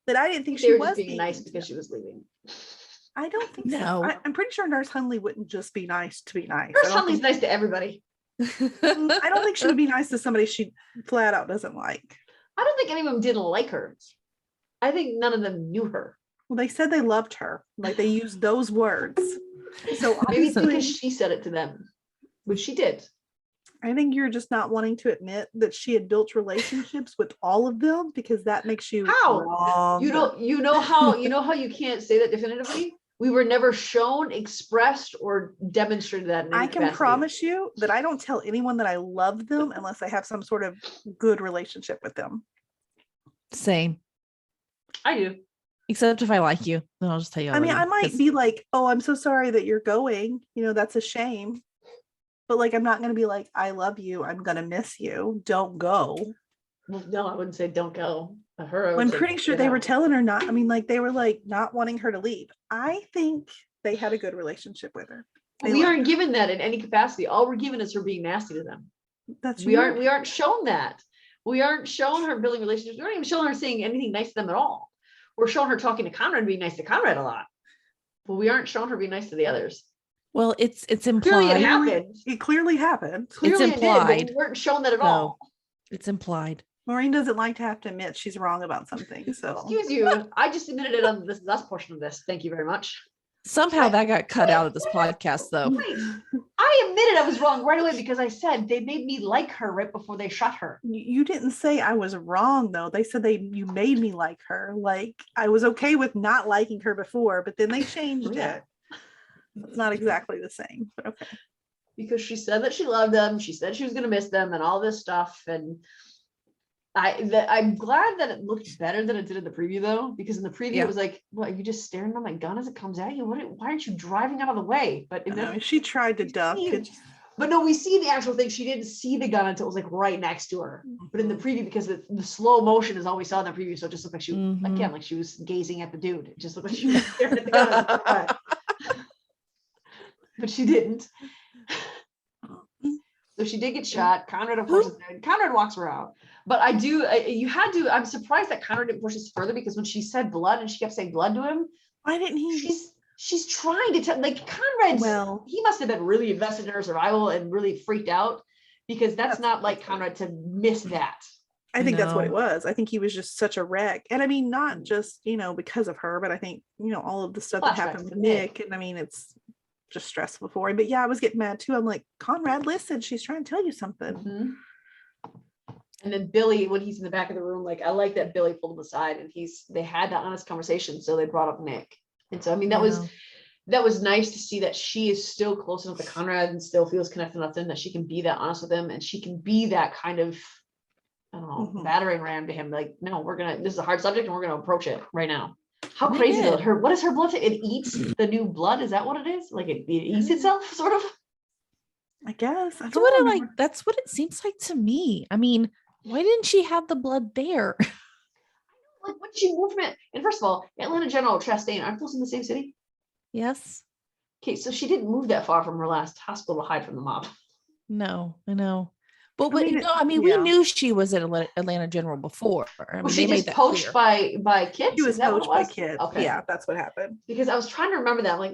that I didn't think They she were was just being nice mean to because them. she was leaving. I don't think so. No. I'm pretty sure Nurse Hundley wouldn't just be nice to be nice. Nurse Hundley's nice to everybody. I don't think she would be nice to somebody she flat out doesn't like. I don't think any of them didn't like her. I think none of them knew her. Well, they said they loved her. Like they used those words. So Maybe it's because obviously, she said it to them, which she did. I think you're just not wanting to admit that she had built relationships with all of them because that makes you How? wrong. You know how you can't say that definitively? We were never shown, expressed, or demonstrated that in any I can capacity. promise you that I don't tell anyone that I love them unless I have some sort of good relationship with them. Same. I do. Except if I like you, then I'll just tell you. I mean, I might be like, oh, I'm so sorry that you're going. You know, that's a shame. But like, I'm not going to be like, I love you. I'm going to miss you. Don't go. Well, no, I wouldn't say don't go. Her, I would I'm say, pretty sure get they were out. telling her not. I mean, like they were like not wanting her to leave. I think they had a good relationship with her. They We loved aren't her. given that in any capacity. All we're given is her being nasty to them. That's We your aren't shown that. We aren't shown her building relationships. We aren't even showing her saying anything nice to them at all. We're showing her talking to Conrad and being nice to Conrad a lot. But we aren't showing her being nice to the others. Well, it's Clearly it implied. happened. It clearly happened. Clearly it did, but implied. we weren't shown that at No. all. It's implied. Maureen doesn't like to have to admit she's wrong about something. So Excuse you. I just admitted it on This Is Us portion of this. Thank you very much. Somehow that got cut out of this podcast, though. Wait, I admitted I was wrong right away because I said they made me like her right before they shot her. you didn't say I was wrong though. They said you made me like her. Like I was okay with not liking her before, but then they changed Yeah. it. It's not exactly the same, but okay. Because she said that she loved them. She said she was going to miss them and all this stuff. And I'm glad that it looked better than it did in the preview, though, because in the preview Yeah. it was like, "What? Are you just staring at my gun as it comes at you? Why aren't you driving out of the way?" But in the, She tried to duck. but no, we see the actual thing. She didn't see the gun until it was like right next to her. But in the preview, because the slow motion is all we saw in the preview, so it just looked like she Mhm. again like she was gazing at the dude. It just looked like she was staring at the gun. But she didn't. So she did get shot. Conrad, of course, is dead. Conrad walks her out. But I'm surprised that Conrad didn't push this further, because when she said blood and she kept saying blood to him, Why didn't he? she's trying to tell, like, Conrad's, Well, he must have been really invested in her survival and really freaked out, because that's not like Conrad to miss that. I think that's what it No. was. I think he was just such a wreck. And I mean, not just, because of her, but I think, all of the stuff that Flashbacks happened with to Nick. Nick. And I mean, it's just stressful for him. But yeah, I was getting mad too. I'm like, Conrad, listen, she's trying to tell you something. Mhm. And then Billy, when he's in the back of the room, like, I like that Billy pulled him aside and they had that honest conversation. So they brought up Nick. And so, I mean, that was nice to see that she is still close enough to Conrad and still feels connected enough to him that she can be that honest with him, and she can be that kind of, I don't know, Mhm. battering ram to him. Like, no, this is a hard subject and we're going to approach it right now. How They crazy did. what is her blood? It eats the new blood. Is that what it is? Like it eats itself, sort of? I guess. I That's don't what remember. that's what it seems like to me. I mean, why didn't she have the blood there? Like, when did she move from it? And first of all, Atlanta General, Chastain, aren't those in the same city? Yes. Okay, so she didn't move that far from her last hospital to hide from the mob. No, I know. But I mean, we yeah. knew she was at Atlanta General before. I mean, Was they she made just that poached clear. by kids? She was Is that what it coached by was? kids. Okay. Yeah, that's what happened. Because I was trying to remember that. I'm like,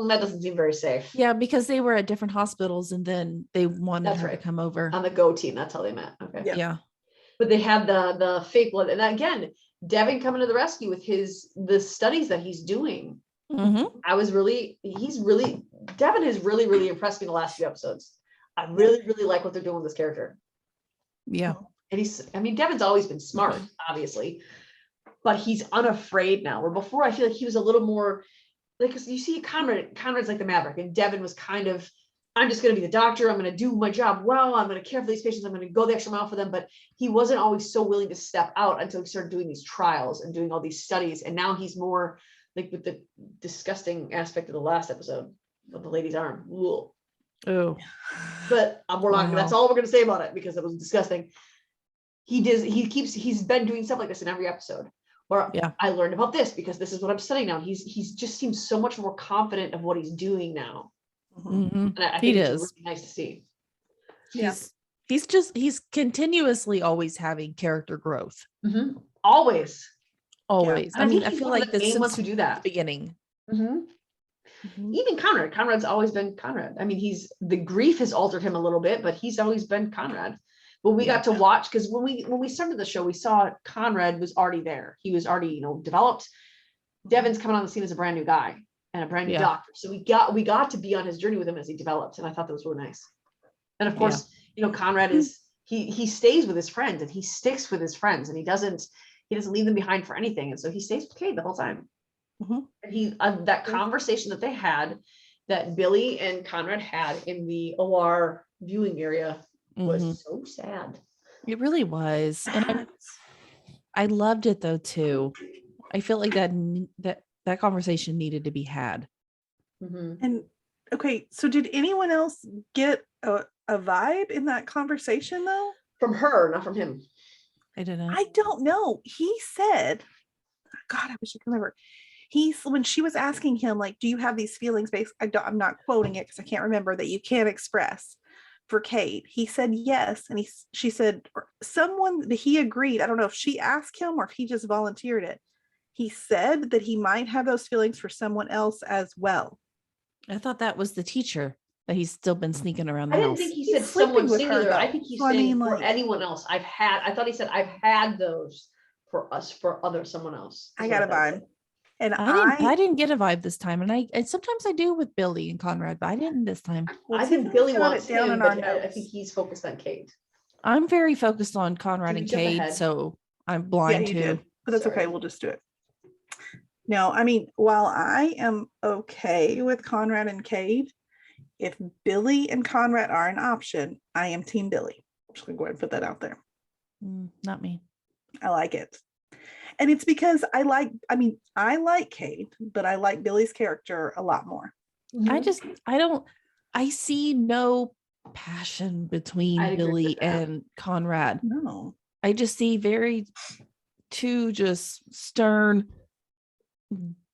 that doesn't seem very safe. Yeah, because they were at different hospitals and then they wanted That's her right. to come over. On the Go team, that's how they met. Okay. Yeah. Yeah. But they had the fake blood. And again, Devin coming to the rescue with the studies that he's doing. Mhm. Devin has really, really impressed me the last few episodes. I really, really like what they're doing with this character. Yeah. And Devin's always been smart, obviously, but he's unafraid now. Where before I feel like he was a little more like, because you see Conrad's like the Maverick, and Devin was kind of, I'm just going to be the doctor. I'm going to do my job well. I'm going to care for these patients. I'm going to go the extra mile for them. But he wasn't always so willing to step out until he started doing these trials and doing all these studies. And now he's more like, with the disgusting aspect of the last episode of the lady's arm. Ugh. Oh. But we're not. Wow. That's all we're going to say about it, because it was disgusting. He's been doing stuff like this in every episode. Or Yeah. I learned about this because this is what I'm studying now. He's just seems so much more confident of what he's doing now. Mhm. And I He think it's does. really nice to see. Yeah. He's continuously always having character growth. Always. Always. And I mean, I he's feel one of like the this main ones since who do that. the beginning. Even Conrad's always been Conrad. I mean, the grief has altered him a little bit, but he's always been Conrad. But we got to watch, because when we started the show, we saw Conrad was already there. He was already, developed. Devin's coming on the scene as a brand new guy and a brand new doctor. So we got to be on his journey with him as he developed. And I thought that was really nice. And of course, Conrad is he stays with his friends, and he sticks with his friends, and he doesn't leave them behind for anything. And so he stays with Cade the whole time. And that conversation that they had, that Billy and Conrad had in the OR viewing area, was so sad. It really was. And I loved it though too. I feel like that conversation needed to be had. And okay, so did anyone else get a vibe in that conversation though? From her, not from him. I didn't. I don't know. He said, God, I wish I could remember. When she was asking him, like, do you have these feelings based? I'm not quoting it because I can't remember, that you can't express for Cade. He said yes. And she said he agreed. I don't know if she asked him or if he just volunteered it. He said that he might have those feelings for someone else as well. I thought that was the teacher that he's still been sneaking around the I house. didn't think he said someone singular. I think he's saying for anyone else. I thought he said I've had those for someone else. I got a vibe. And I didn't get a vibe this time. And sometimes I do with Billy and Conrad, but I didn't this time. I think Billy wants him, but I think he's focused on Cade. I'm very focused on Conrad and Cade, so I'm blind too. But that's okay. We'll just do it. No, I mean, while I am okay with Conrad and Cade, if Billy and Conrad are an option, I am Team Billy. I'm just gonna go ahead and put that out there. Not me. I like it. And it's because I like Cade, but I like Billy's character a lot more. I see no passion between Billy and Conrad. No. I just see two just stern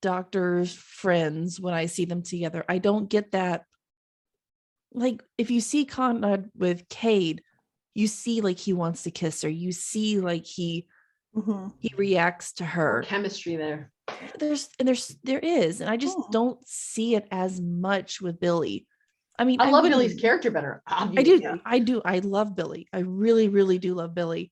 doctors, friends when I see them together. I don't get that. Like, if you see Conrad with Cade, you see like he wants to kiss her. You see like he reacts to her. Chemistry there. There is, and I just don't see it as much with Billy. I mean, I love Billy's character better. Obviously. I do. I love Billy. I really, really do love Billy.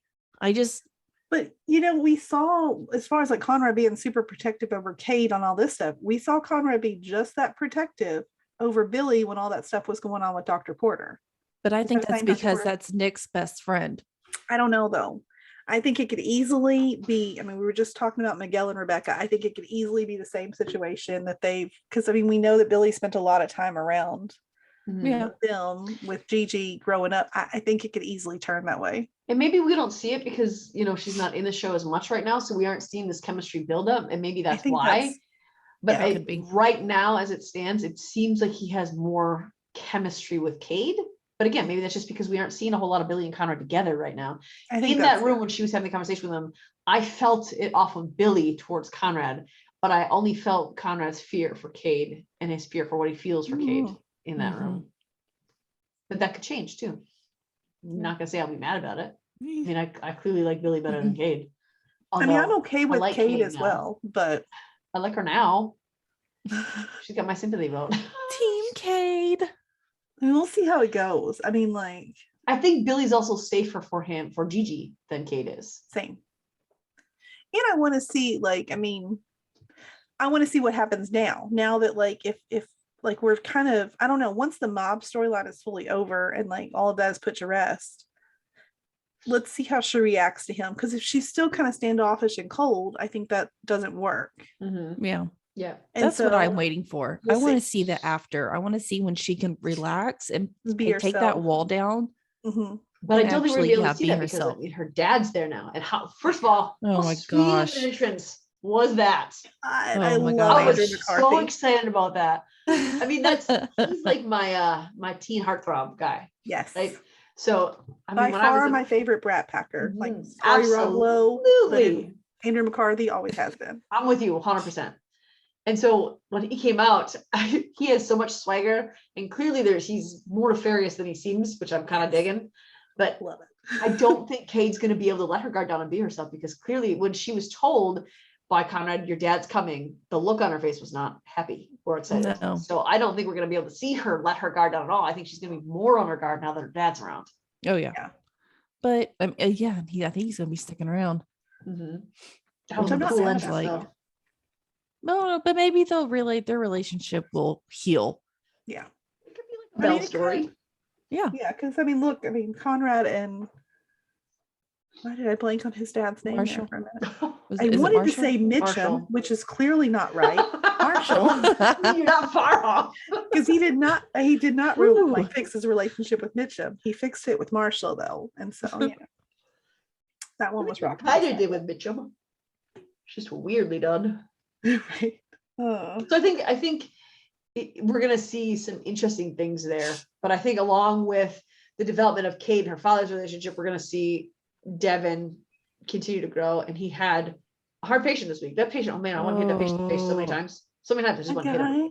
But we saw, as far as like Conrad being super protective over Cade on all this stuff, we saw Conrad be just that protective over Billy when all that stuff was going on with Dr. Porter. But I think that's because that's Nick's best friend. I don't know though. I think it could easily be, we were just talking about Miguel and Rebecca. I think it could easily be the same situation because we know that Billy spent a lot of time around them with Gigi growing up. I think it could easily turn that way. And maybe we don't see it because, she's not in the show as much right now. So we aren't seeing this chemistry build up. And maybe that's why. But right now, as it stands, it seems like he has more chemistry with Cade. But again, maybe that's just because we aren't seeing a whole lot of Billy and Conrad together right now. In that room when she was having the conversation with him, I felt it off of Billy towards Conrad, but I only felt Conrad's fear for Cade and his fear for what he feels for Cade in that room. But that could change too. I'm not gonna say I'll be mad about it. I mean, I clearly like Billy better than Cade. Although, I'm okay with Cade as well, but I like her now. She's got my sympathy vote. Team Cade. We'll see how it goes. I think Billy's also safer for Gigi than Cade is. Same. And I want to see, I want to see what happens now that if we're kind of, I don't know, once the mob storyline is fully over and all of that is put to rest, let's see how she reacts to him. Because if she's still kind of standoffish and cold, I think that doesn't work. Yeah. That's what I'm waiting for. I want to see the after. I want to see when she can relax and take that wall down. But I don't think we're going to be able to see that because her dad's there now. And first of all, oh my gosh, the entrance was that. I love I was so excited about that. I mean, he's like my teen heartthrob guy. Yes. Right. So by far my favorite Brat Packer. Absolutely. Andrew McCarthy always has been. I'm with you 100%. And so when he came out, he has so much swagger, and clearly he's more nefarious than he seems, which I'm kind of digging. But Love it. I don't think Cade's going to be able to let her guard down and be herself, because clearly when she was told by Conrad, your dad's coming, the look on her face was not happy or excited. No. So I don't think we're going to be able to see her let her guard down at all. I think she's going to be more on her guard now that her dad's around. Oh yeah. Yeah. But yeah, I think he's gonna be sticking around. Mm-hmm. That Which was I'm a not cool mad ending, at, like- though. No, but maybe they'll their relationship will heal. Yeah. It could be like a I mean, Belle it story. could. Yeah. Yeah, because I mean, look, I mean, Conrad and why did I blank on his dad's name Marshall. there for a minute? Is I it wanted to Marshall? say Mitchum, Marshall. which is clearly not right, Marshall. You're not far off. because he did not Ooh. like fix his relationship with Mitchum. He fixed it with Marshall though, and so that one was rocky. I did with Mitchum. It's just weirdly done. Right. Oh. So I think we're going to see some interesting things there. But I think along with the development of Kate and her father's relationship, we're going to see Devin continue to grow. And he had a hard patient this week. That patient, oh man, I want to hit that patient in the face so many times. So many times I just want to hit him. Guy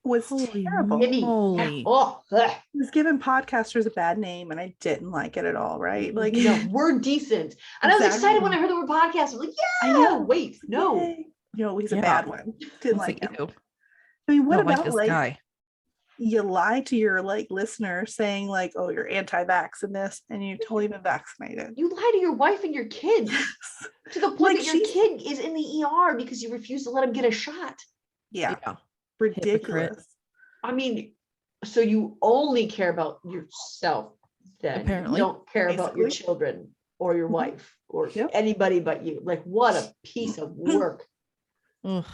was Holy terrible. Hit me. moly. Yeah. Oh, ugh. He was giving podcasters a bad name, and I didn't like it at all. Right? Like, No, we're decent. And I was Exactly. excited when I heard the word podcast. I'm like, I yeah, know. wait, no. Yay. No, he's a Yeah. bad one. Didn't It's like him. ew. I mean, what Don't like about this like guy? you lie to your like listener saying like, oh, you're anti-vax in this, and you totally been vaccinated. You lie to your wife and your kids to the point Like, that your kid is in the ER because you refuse to let him get a shot. Yeah, Yeah. ridiculous. I mean, so you only care about yourself then. Apparently. You don't care about your Basically. children or your Mhm. wife or Yep. anybody but you. Like, what a piece of work. Ugh.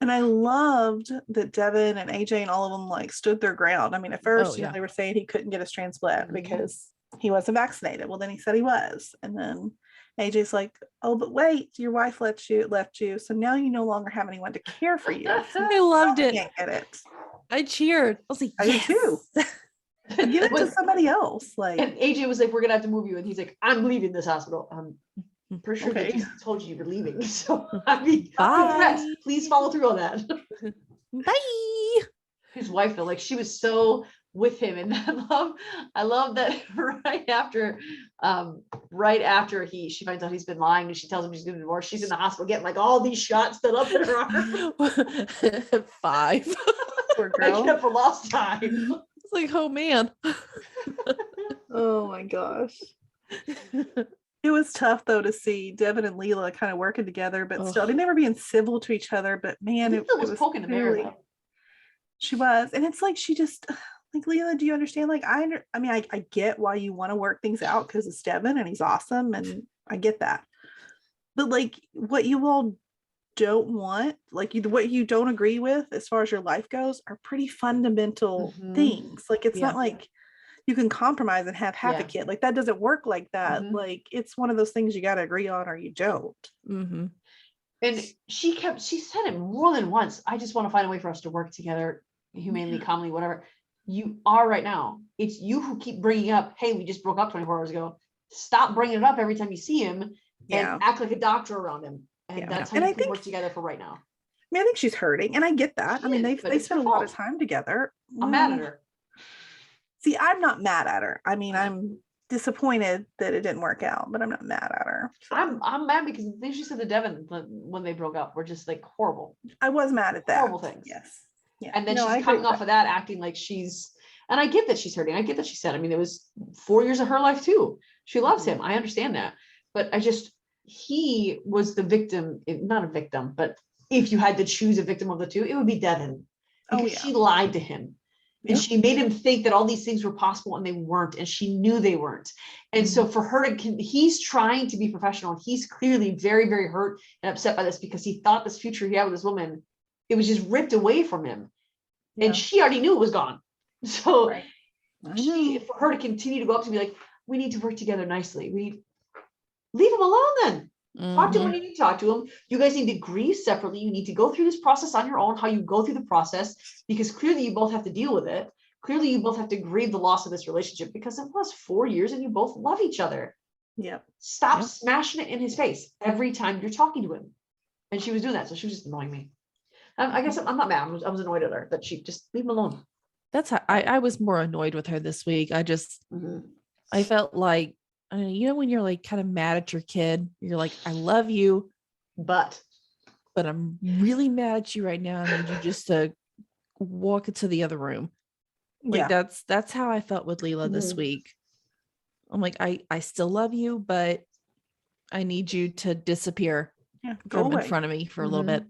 And I loved that Devin and AJ and all of them like stood their ground. I mean, at first, yeah. they were saying he couldn't get his transplant Mhm. because he wasn't vaccinated. Well, then he said he was, and then AJ's like, "Oh, but wait, your wife left you, so now you no longer have anyone to care for you." I loved I it. can't get it. I cheered. I was like, I yes. did too. Give it to When- somebody else. Like, And AJ was like, we're gonna have to move you. And he's like, I'm leaving this hospital. I'm pretty sure they Okay. just told you you were leaving. So I mean, Bye. congrats. Please follow through on that. Bye. His wife though, like she was so with him. And I love that right after she finds out he's been lying and she tells him she's gonna be divorced, she's in the hospital getting like all these shots done up in her arm. 5. poor Making girl. up for lost time. It's like, oh man. Oh my gosh. It was tough though to see Devin and Leela kind of working together, but still, I mean, they were being civil to each other, but man, it Leela was was poking the bear really, though. she was. And it's like, she just like, Leela, do you understand? Like, I mean, I get why you want to work things out because it's Devin and he's awesome. And I get that. But like what you all don't want, like what you don't agree with as far as your life goes are pretty fundamental Mhm. things. Like, it's Yeah. not like you can compromise and have half a Yeah. kid. Like, that doesn't work like that. Mhm. Like, it's one of those things you got to agree on or you don't. Mm-hmm. And she said it more than once. I just want to find a way for us to work together humanely, calmly, whatever. You are right now. It's you who keep bringing up, hey, we just broke up 24 hours ago. Stop bringing it up every time you see him Yeah. and act like a doctor around him. And Yeah. that's how And you I can think- work together for right now. I mean, I think she's hurting, and I get that. She I mean, is, but they it's spent a her lot of fault. time together. I'm mad at her. See, I'm not mad at her. I mean, I'm disappointed that it didn't work out, but I'm not mad at her. So, I'm mad because the things she said to Devin when they broke up were just like horrible. I was mad at that. Horrible things. Yes. Yeah. And then No, I she's agree coming with off of that acting like and I get that she's hurting. I get that she said, I mean, it was 4 years of her life too. She loves Mhm. him. I understand that. But he was the victim, not a victim, but if you had to choose a victim of the two, it would be Devin. Oh, Because yeah. she lied to him. And Yep. she made him think that all these things were possible and they weren't. And she knew they weren't. And so for her he's trying to be professional. He's clearly very, very hurt and upset by this because he thought this future he had with this woman, it was just ripped away from him. Yeah. And she already knew it was gone. So Right. I know. for her to continue to go up to be like, we need to work together nicely. Leave him alone then. Talk to him when you need to talk to him. You guys need to grieve separately. You need to go through this process on your own, how you go through the process, because clearly you both have to deal with it. Clearly you both have to grieve the loss of this relationship because it was 4 years and you both love each other. Yep. Stop Yep. smashing it in his face every time you're talking to him. And she was doing that. So she was just annoying me. I guess I'm not mad. I was annoyed at her that she just leave him alone. That's how I was more annoyed with her this week. I felt like, when you're like kind of mad at your kid, you're like, I love you, but I'm really mad at you right now. I need you just to walk into the other room. Like that's how I felt with Leela this week. I'm like, I still love you, but I need you to disappear from in front of me for a little bit.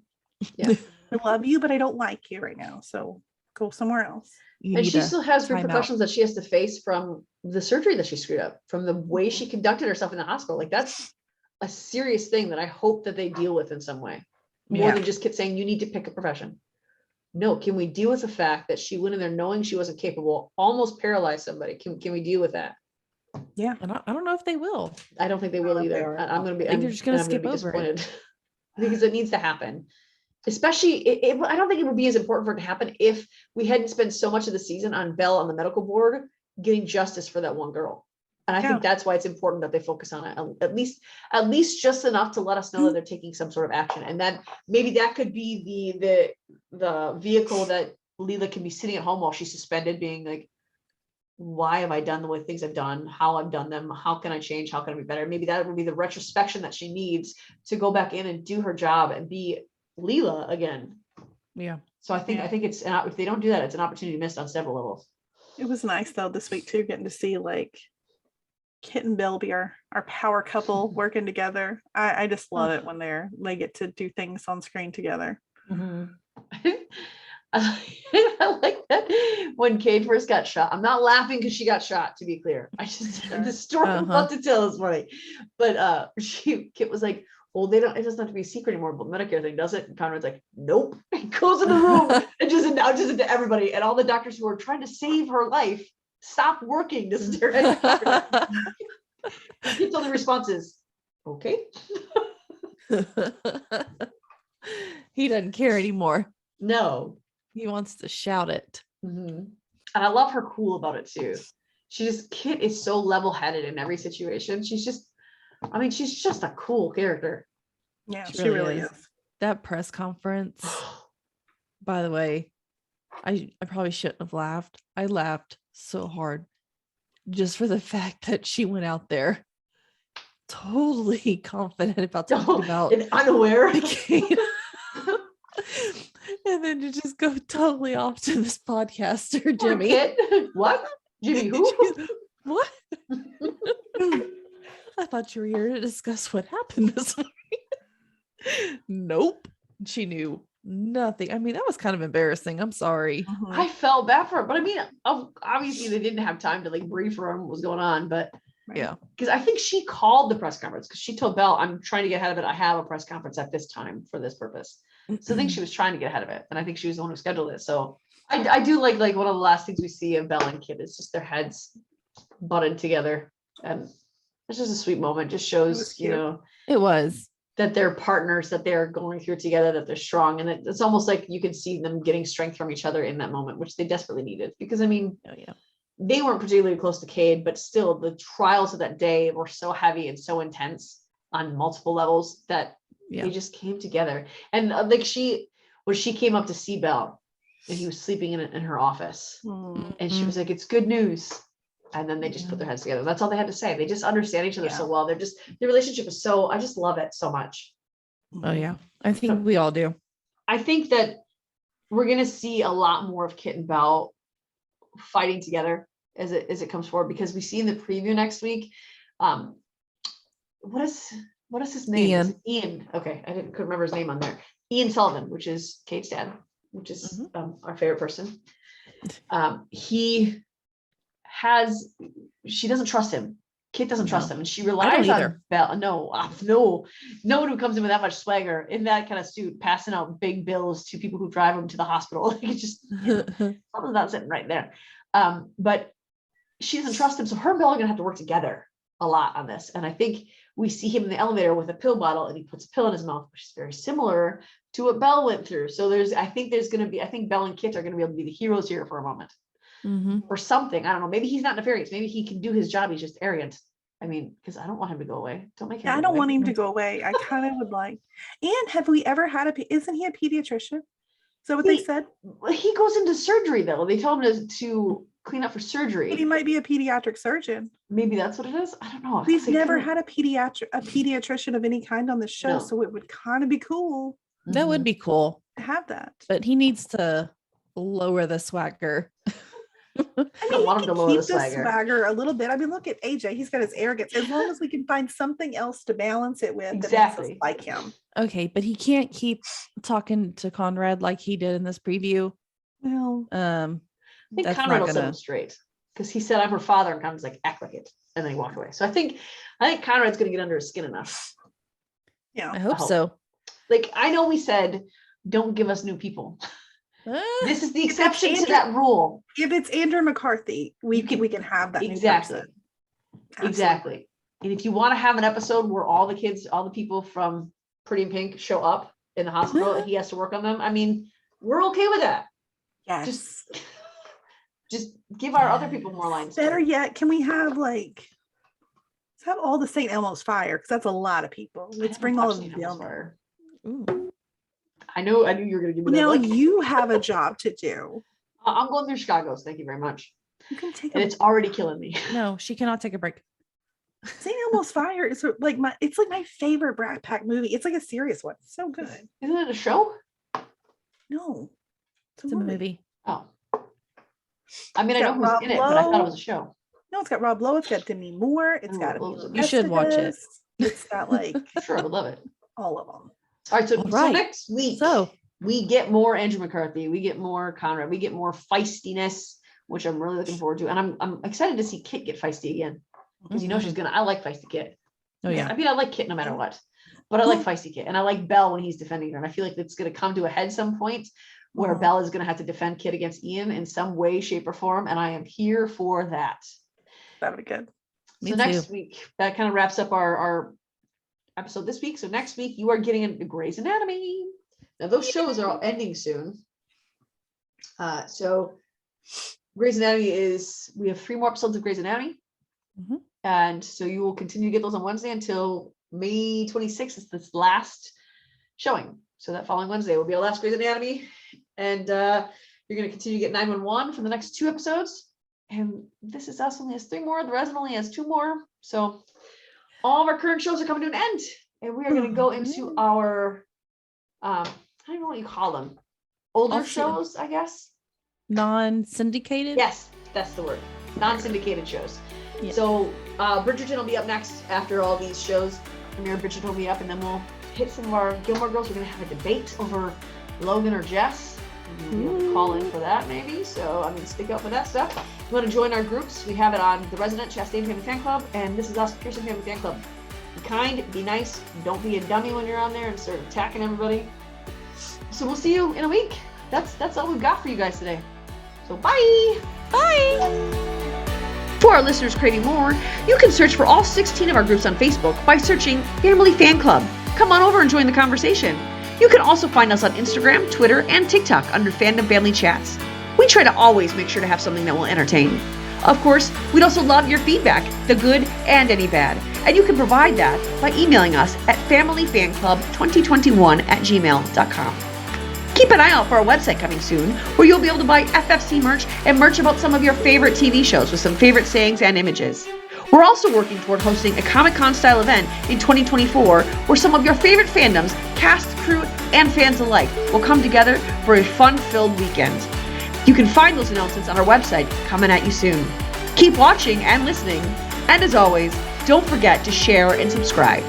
Yeah. I love you, but I don't like you right now. So go somewhere else. And she still has repercussions that she has to face from the surgery that she screwed up, from the way she conducted herself in the hospital. Like that's a serious thing that I hope that they deal with in some way, more than just keep saying you need to pick a profession. No, can we deal with the fact that she went in there knowing she wasn't capable, almost paralyzed somebody? Can we deal with that? Yeah, and I don't know if they will. I don't think they will either. I'm going to be. I think they're just going to skip over disappointed because it needs to happen. Especially, I don't think it would be as important for it to happen if we hadn't spent so much of the season on Belle on the medical board getting justice for that one girl. And I think that's why it's important that they focus on it, at least just enough to let us know that they're taking some sort of action. And then maybe that could be the vehicle that Leela can be sitting at home while she's suspended, being like, why have I done the way things I've done, how I've done them, how can I change, how can I be better? Maybe that would be the retrospection that she needs to go back in and do her job and be Leela again. Yeah. So I think it's if they don't do that, it's an opportunity missed on several levels. It was nice though this week too, getting to see like Kit and Bill be our power couple working together. I just love it when they get to do things on screen together. I like that when Cade first got shot. I'm not laughing because she got shot, to be clear. The story I'm about to tell is funny. But Kit was like, well, it doesn't have to be a secret anymore, but Medicare thing does it. And Conrad's like, nope. He goes in the room and just announces it to everybody. And all the doctors who are trying to save her life stop working to stare at He told the response is, okay. He doesn't care anymore. No. He wants to shout it. And I love her cool about it too. Kit is so level-headed in every situation. She's just a cool character. Yeah, she really is. That press conference, by the way, I probably shouldn't have laughed. I laughed so hard just for the fact that she went out there totally confident about talking about and unaware. And then to just go totally off to this podcaster, Jimmy. Kit? What? Jimmy who? What? I thought you were here to discuss what happened this morning. Nope. She knew nothing. I mean, that was kind of embarrassing. I'm sorry. I felt bad for her, but I mean, obviously they didn't have time to like brief her on what was going on, but yeah, because I think she called the press conference because she told Belle, I'm trying to get ahead of it. I have a press conference at this time for this purpose. So I think she was trying to get ahead of it. And I think she was the one who scheduled it. So I do like one of the last things we see of Belle and Kit is just their heads butted together. And it's just a sweet moment. Just shows, it was that they're partners, that they're going through it together, that they're strong. And it's almost like you can see them getting strength from each other in that moment, which they desperately needed. Because I mean, they weren't particularly close to Cade, but still the trials of that day were so heavy and so intense on multiple levels that they just came together. And when she came up to see Belle and he was sleeping in her office and she was like, it's good news. And then they just put their heads together. That's all they had to say. They just understand each other so well. Their relationship is I just love it so much. Oh yeah. I think we all do. I think that we're going to see a lot more of Kit and Belle fighting together as it comes forward, because we see in the preview next week. What is his name? Ian. Is it Ian. Okay. Couldn't remember his name on there. Ian Sullivan, which is Kate's dad, which is our favorite person. She doesn't trust him. Kit doesn't trust him, and she relies on Belle. No one who comes in with that much swagger in that kind of suit, passing out big bills to people who drive him to the hospital. It's just something's not sitting right there. But she doesn't trust him, so her and Belle are gonna have to work together a lot on this. And I think we see him in the elevator with a pill bottle, and he puts a pill in his mouth, which is very similar to what Belle went through. So I think Belle and Kit are gonna be able to be the heroes here for a moment. Or something. I don't know. Maybe he's not nefarious. Maybe he can do his job. He's just arrogant. I mean, because I don't want him to go away. Don't make him. I don't want him to go away. I kind of would like. And have we ever had isn't he a pediatrician? Is that what they said? He goes into surgery though. They told him to clean up for surgery. But he might be a pediatric surgeon. Maybe that's what it is. I don't know. We've never had a pediatrician of any kind on the show, No. so it would kind of be cool That would be cool. to have that. But he needs to lower the swagger. I don't want him to lower the keep swagger. a little bit. I mean, look at AJ. He's got his arrogance. As long as we can find something else to balance it with, that makes us like him. Okay, but he can't keep talking to Conrad like he did in this preview. Well, I think That's Conrad not will set him gonna- straight because he said, "I'm her father," and Conrad's like, "Act like it," and then he walked away. So I think Conrad's going to get under his skin enough. yeah. I hope hope. so. Like, I know we said, "Don't give us new people." This is the If it's exception to Andrew- that rule. If it's Andrew McCarthy, we can have that Exactly. new person. Absolutely. Exactly. And if you want to have an episode where all the people from Pretty in Pink show up in the hospital and he has to work on them, I mean, we're okay with that. Yes. Just give our other people more lines. Better too. yet, can we have let's have all the St. Elmo's Fire, because that's a lot of people. Let's bring all of Watch them. St. Elmo's Fire. Ooh. I knew you were going to give me that Now look. you have a job to do. I'm going through Chicago's. Thank you very much. You can take And a it's already killing me. No, she cannot take a break. St. Elmo's Fire is like my favorite Brat Pack movie. It's like a serious one. It's so good. Isn't it a show? No, It's a movie. Oh. I mean, I It's know got who's Rob in it, but I thought Lowe. it was a show. No, it's got Rob Lowe. It's got Demi Moore. It's Oh, got Lowe's Emilio in it. You should watch it. Estevez. It's got like Sure, I would love it. all of them. All right, so, All so right. next week, So we get more Andrew McCarthy, we get more Conrad, we get more feistiness, which I'm really looking forward to. And I'm excited to see Kit get feisty again. Because you know she's gonna, I like feisty Kit. Oh yeah. I mean, I like Kit no matter what. But I like feisty Kit. And I like Belle when he's defending her. And I feel like it's gonna come to a head some point where Mhm. Belle is gonna have to defend Kit against Ian in some way, shape, or form. And I am here for that. That'd be good. Me So next week, that kind of wraps up our episode this week. So next week, you are getting into Grey's Anatomy. Now, those shows are all ending soon. So Grey's Anatomy we have 3 more episodes of Grey's Anatomy. Mhm. And so you will continue to get those on Wednesday until May 26th is this last showing. So that following Wednesday will be our last Grey's Anatomy. And you're going to continue to get 911 for the next 2 episodes. And This Is Us only has 3 more. The Resident only has 2 more. So all of our current shows are coming to an end. And we are going to go into our, I don't know what you call them. Older Also- shows, I guess. Non-syndicated. Yes, that's the word. Non-syndicated shows. Yeah. So Bridgerton will be up next after all these shows. Premiere Bridgerton will be up, and then we'll hit some of our Gilmore Girls. We're going to have a debate over Logan or Jess. You'll be able to call in for that, maybe. So I'm going to stick up with that stuff. If you want to join our groups, we have it on The Resident, Chastain Family Fan Club, and This Is Us, Pearson Family Fan Club. Be kind, be nice, don't be a dummy when you're on there and start attacking everybody. So we'll see you in a week. That's all we've got for you guys today. So bye! For our listeners craving more, you can search for all 16 of our groups on Facebook by searching Family Fan Club. Come on over and join the conversation. You can also find us on Instagram, Twitter, and TikTok under Fandom Family Chats. We try to always make sure to have something that will entertain. Of course, we'd also love your feedback, the good and any bad. And you can provide that by emailing us at familyfanclub2021@gmail.com. Keep an eye out for our website coming soon, where you'll be able to buy FFC merch and merch about some of your favorite TV shows with some favorite sayings and images. We're also working toward hosting a Comic-Con style event in 2024, where some of your favorite fandoms, cast, crew, and fans alike will come together for a fun-filled weekend. You can find those announcements on our website coming at you soon. Keep watching and listening, and as always, don't forget to share and subscribe.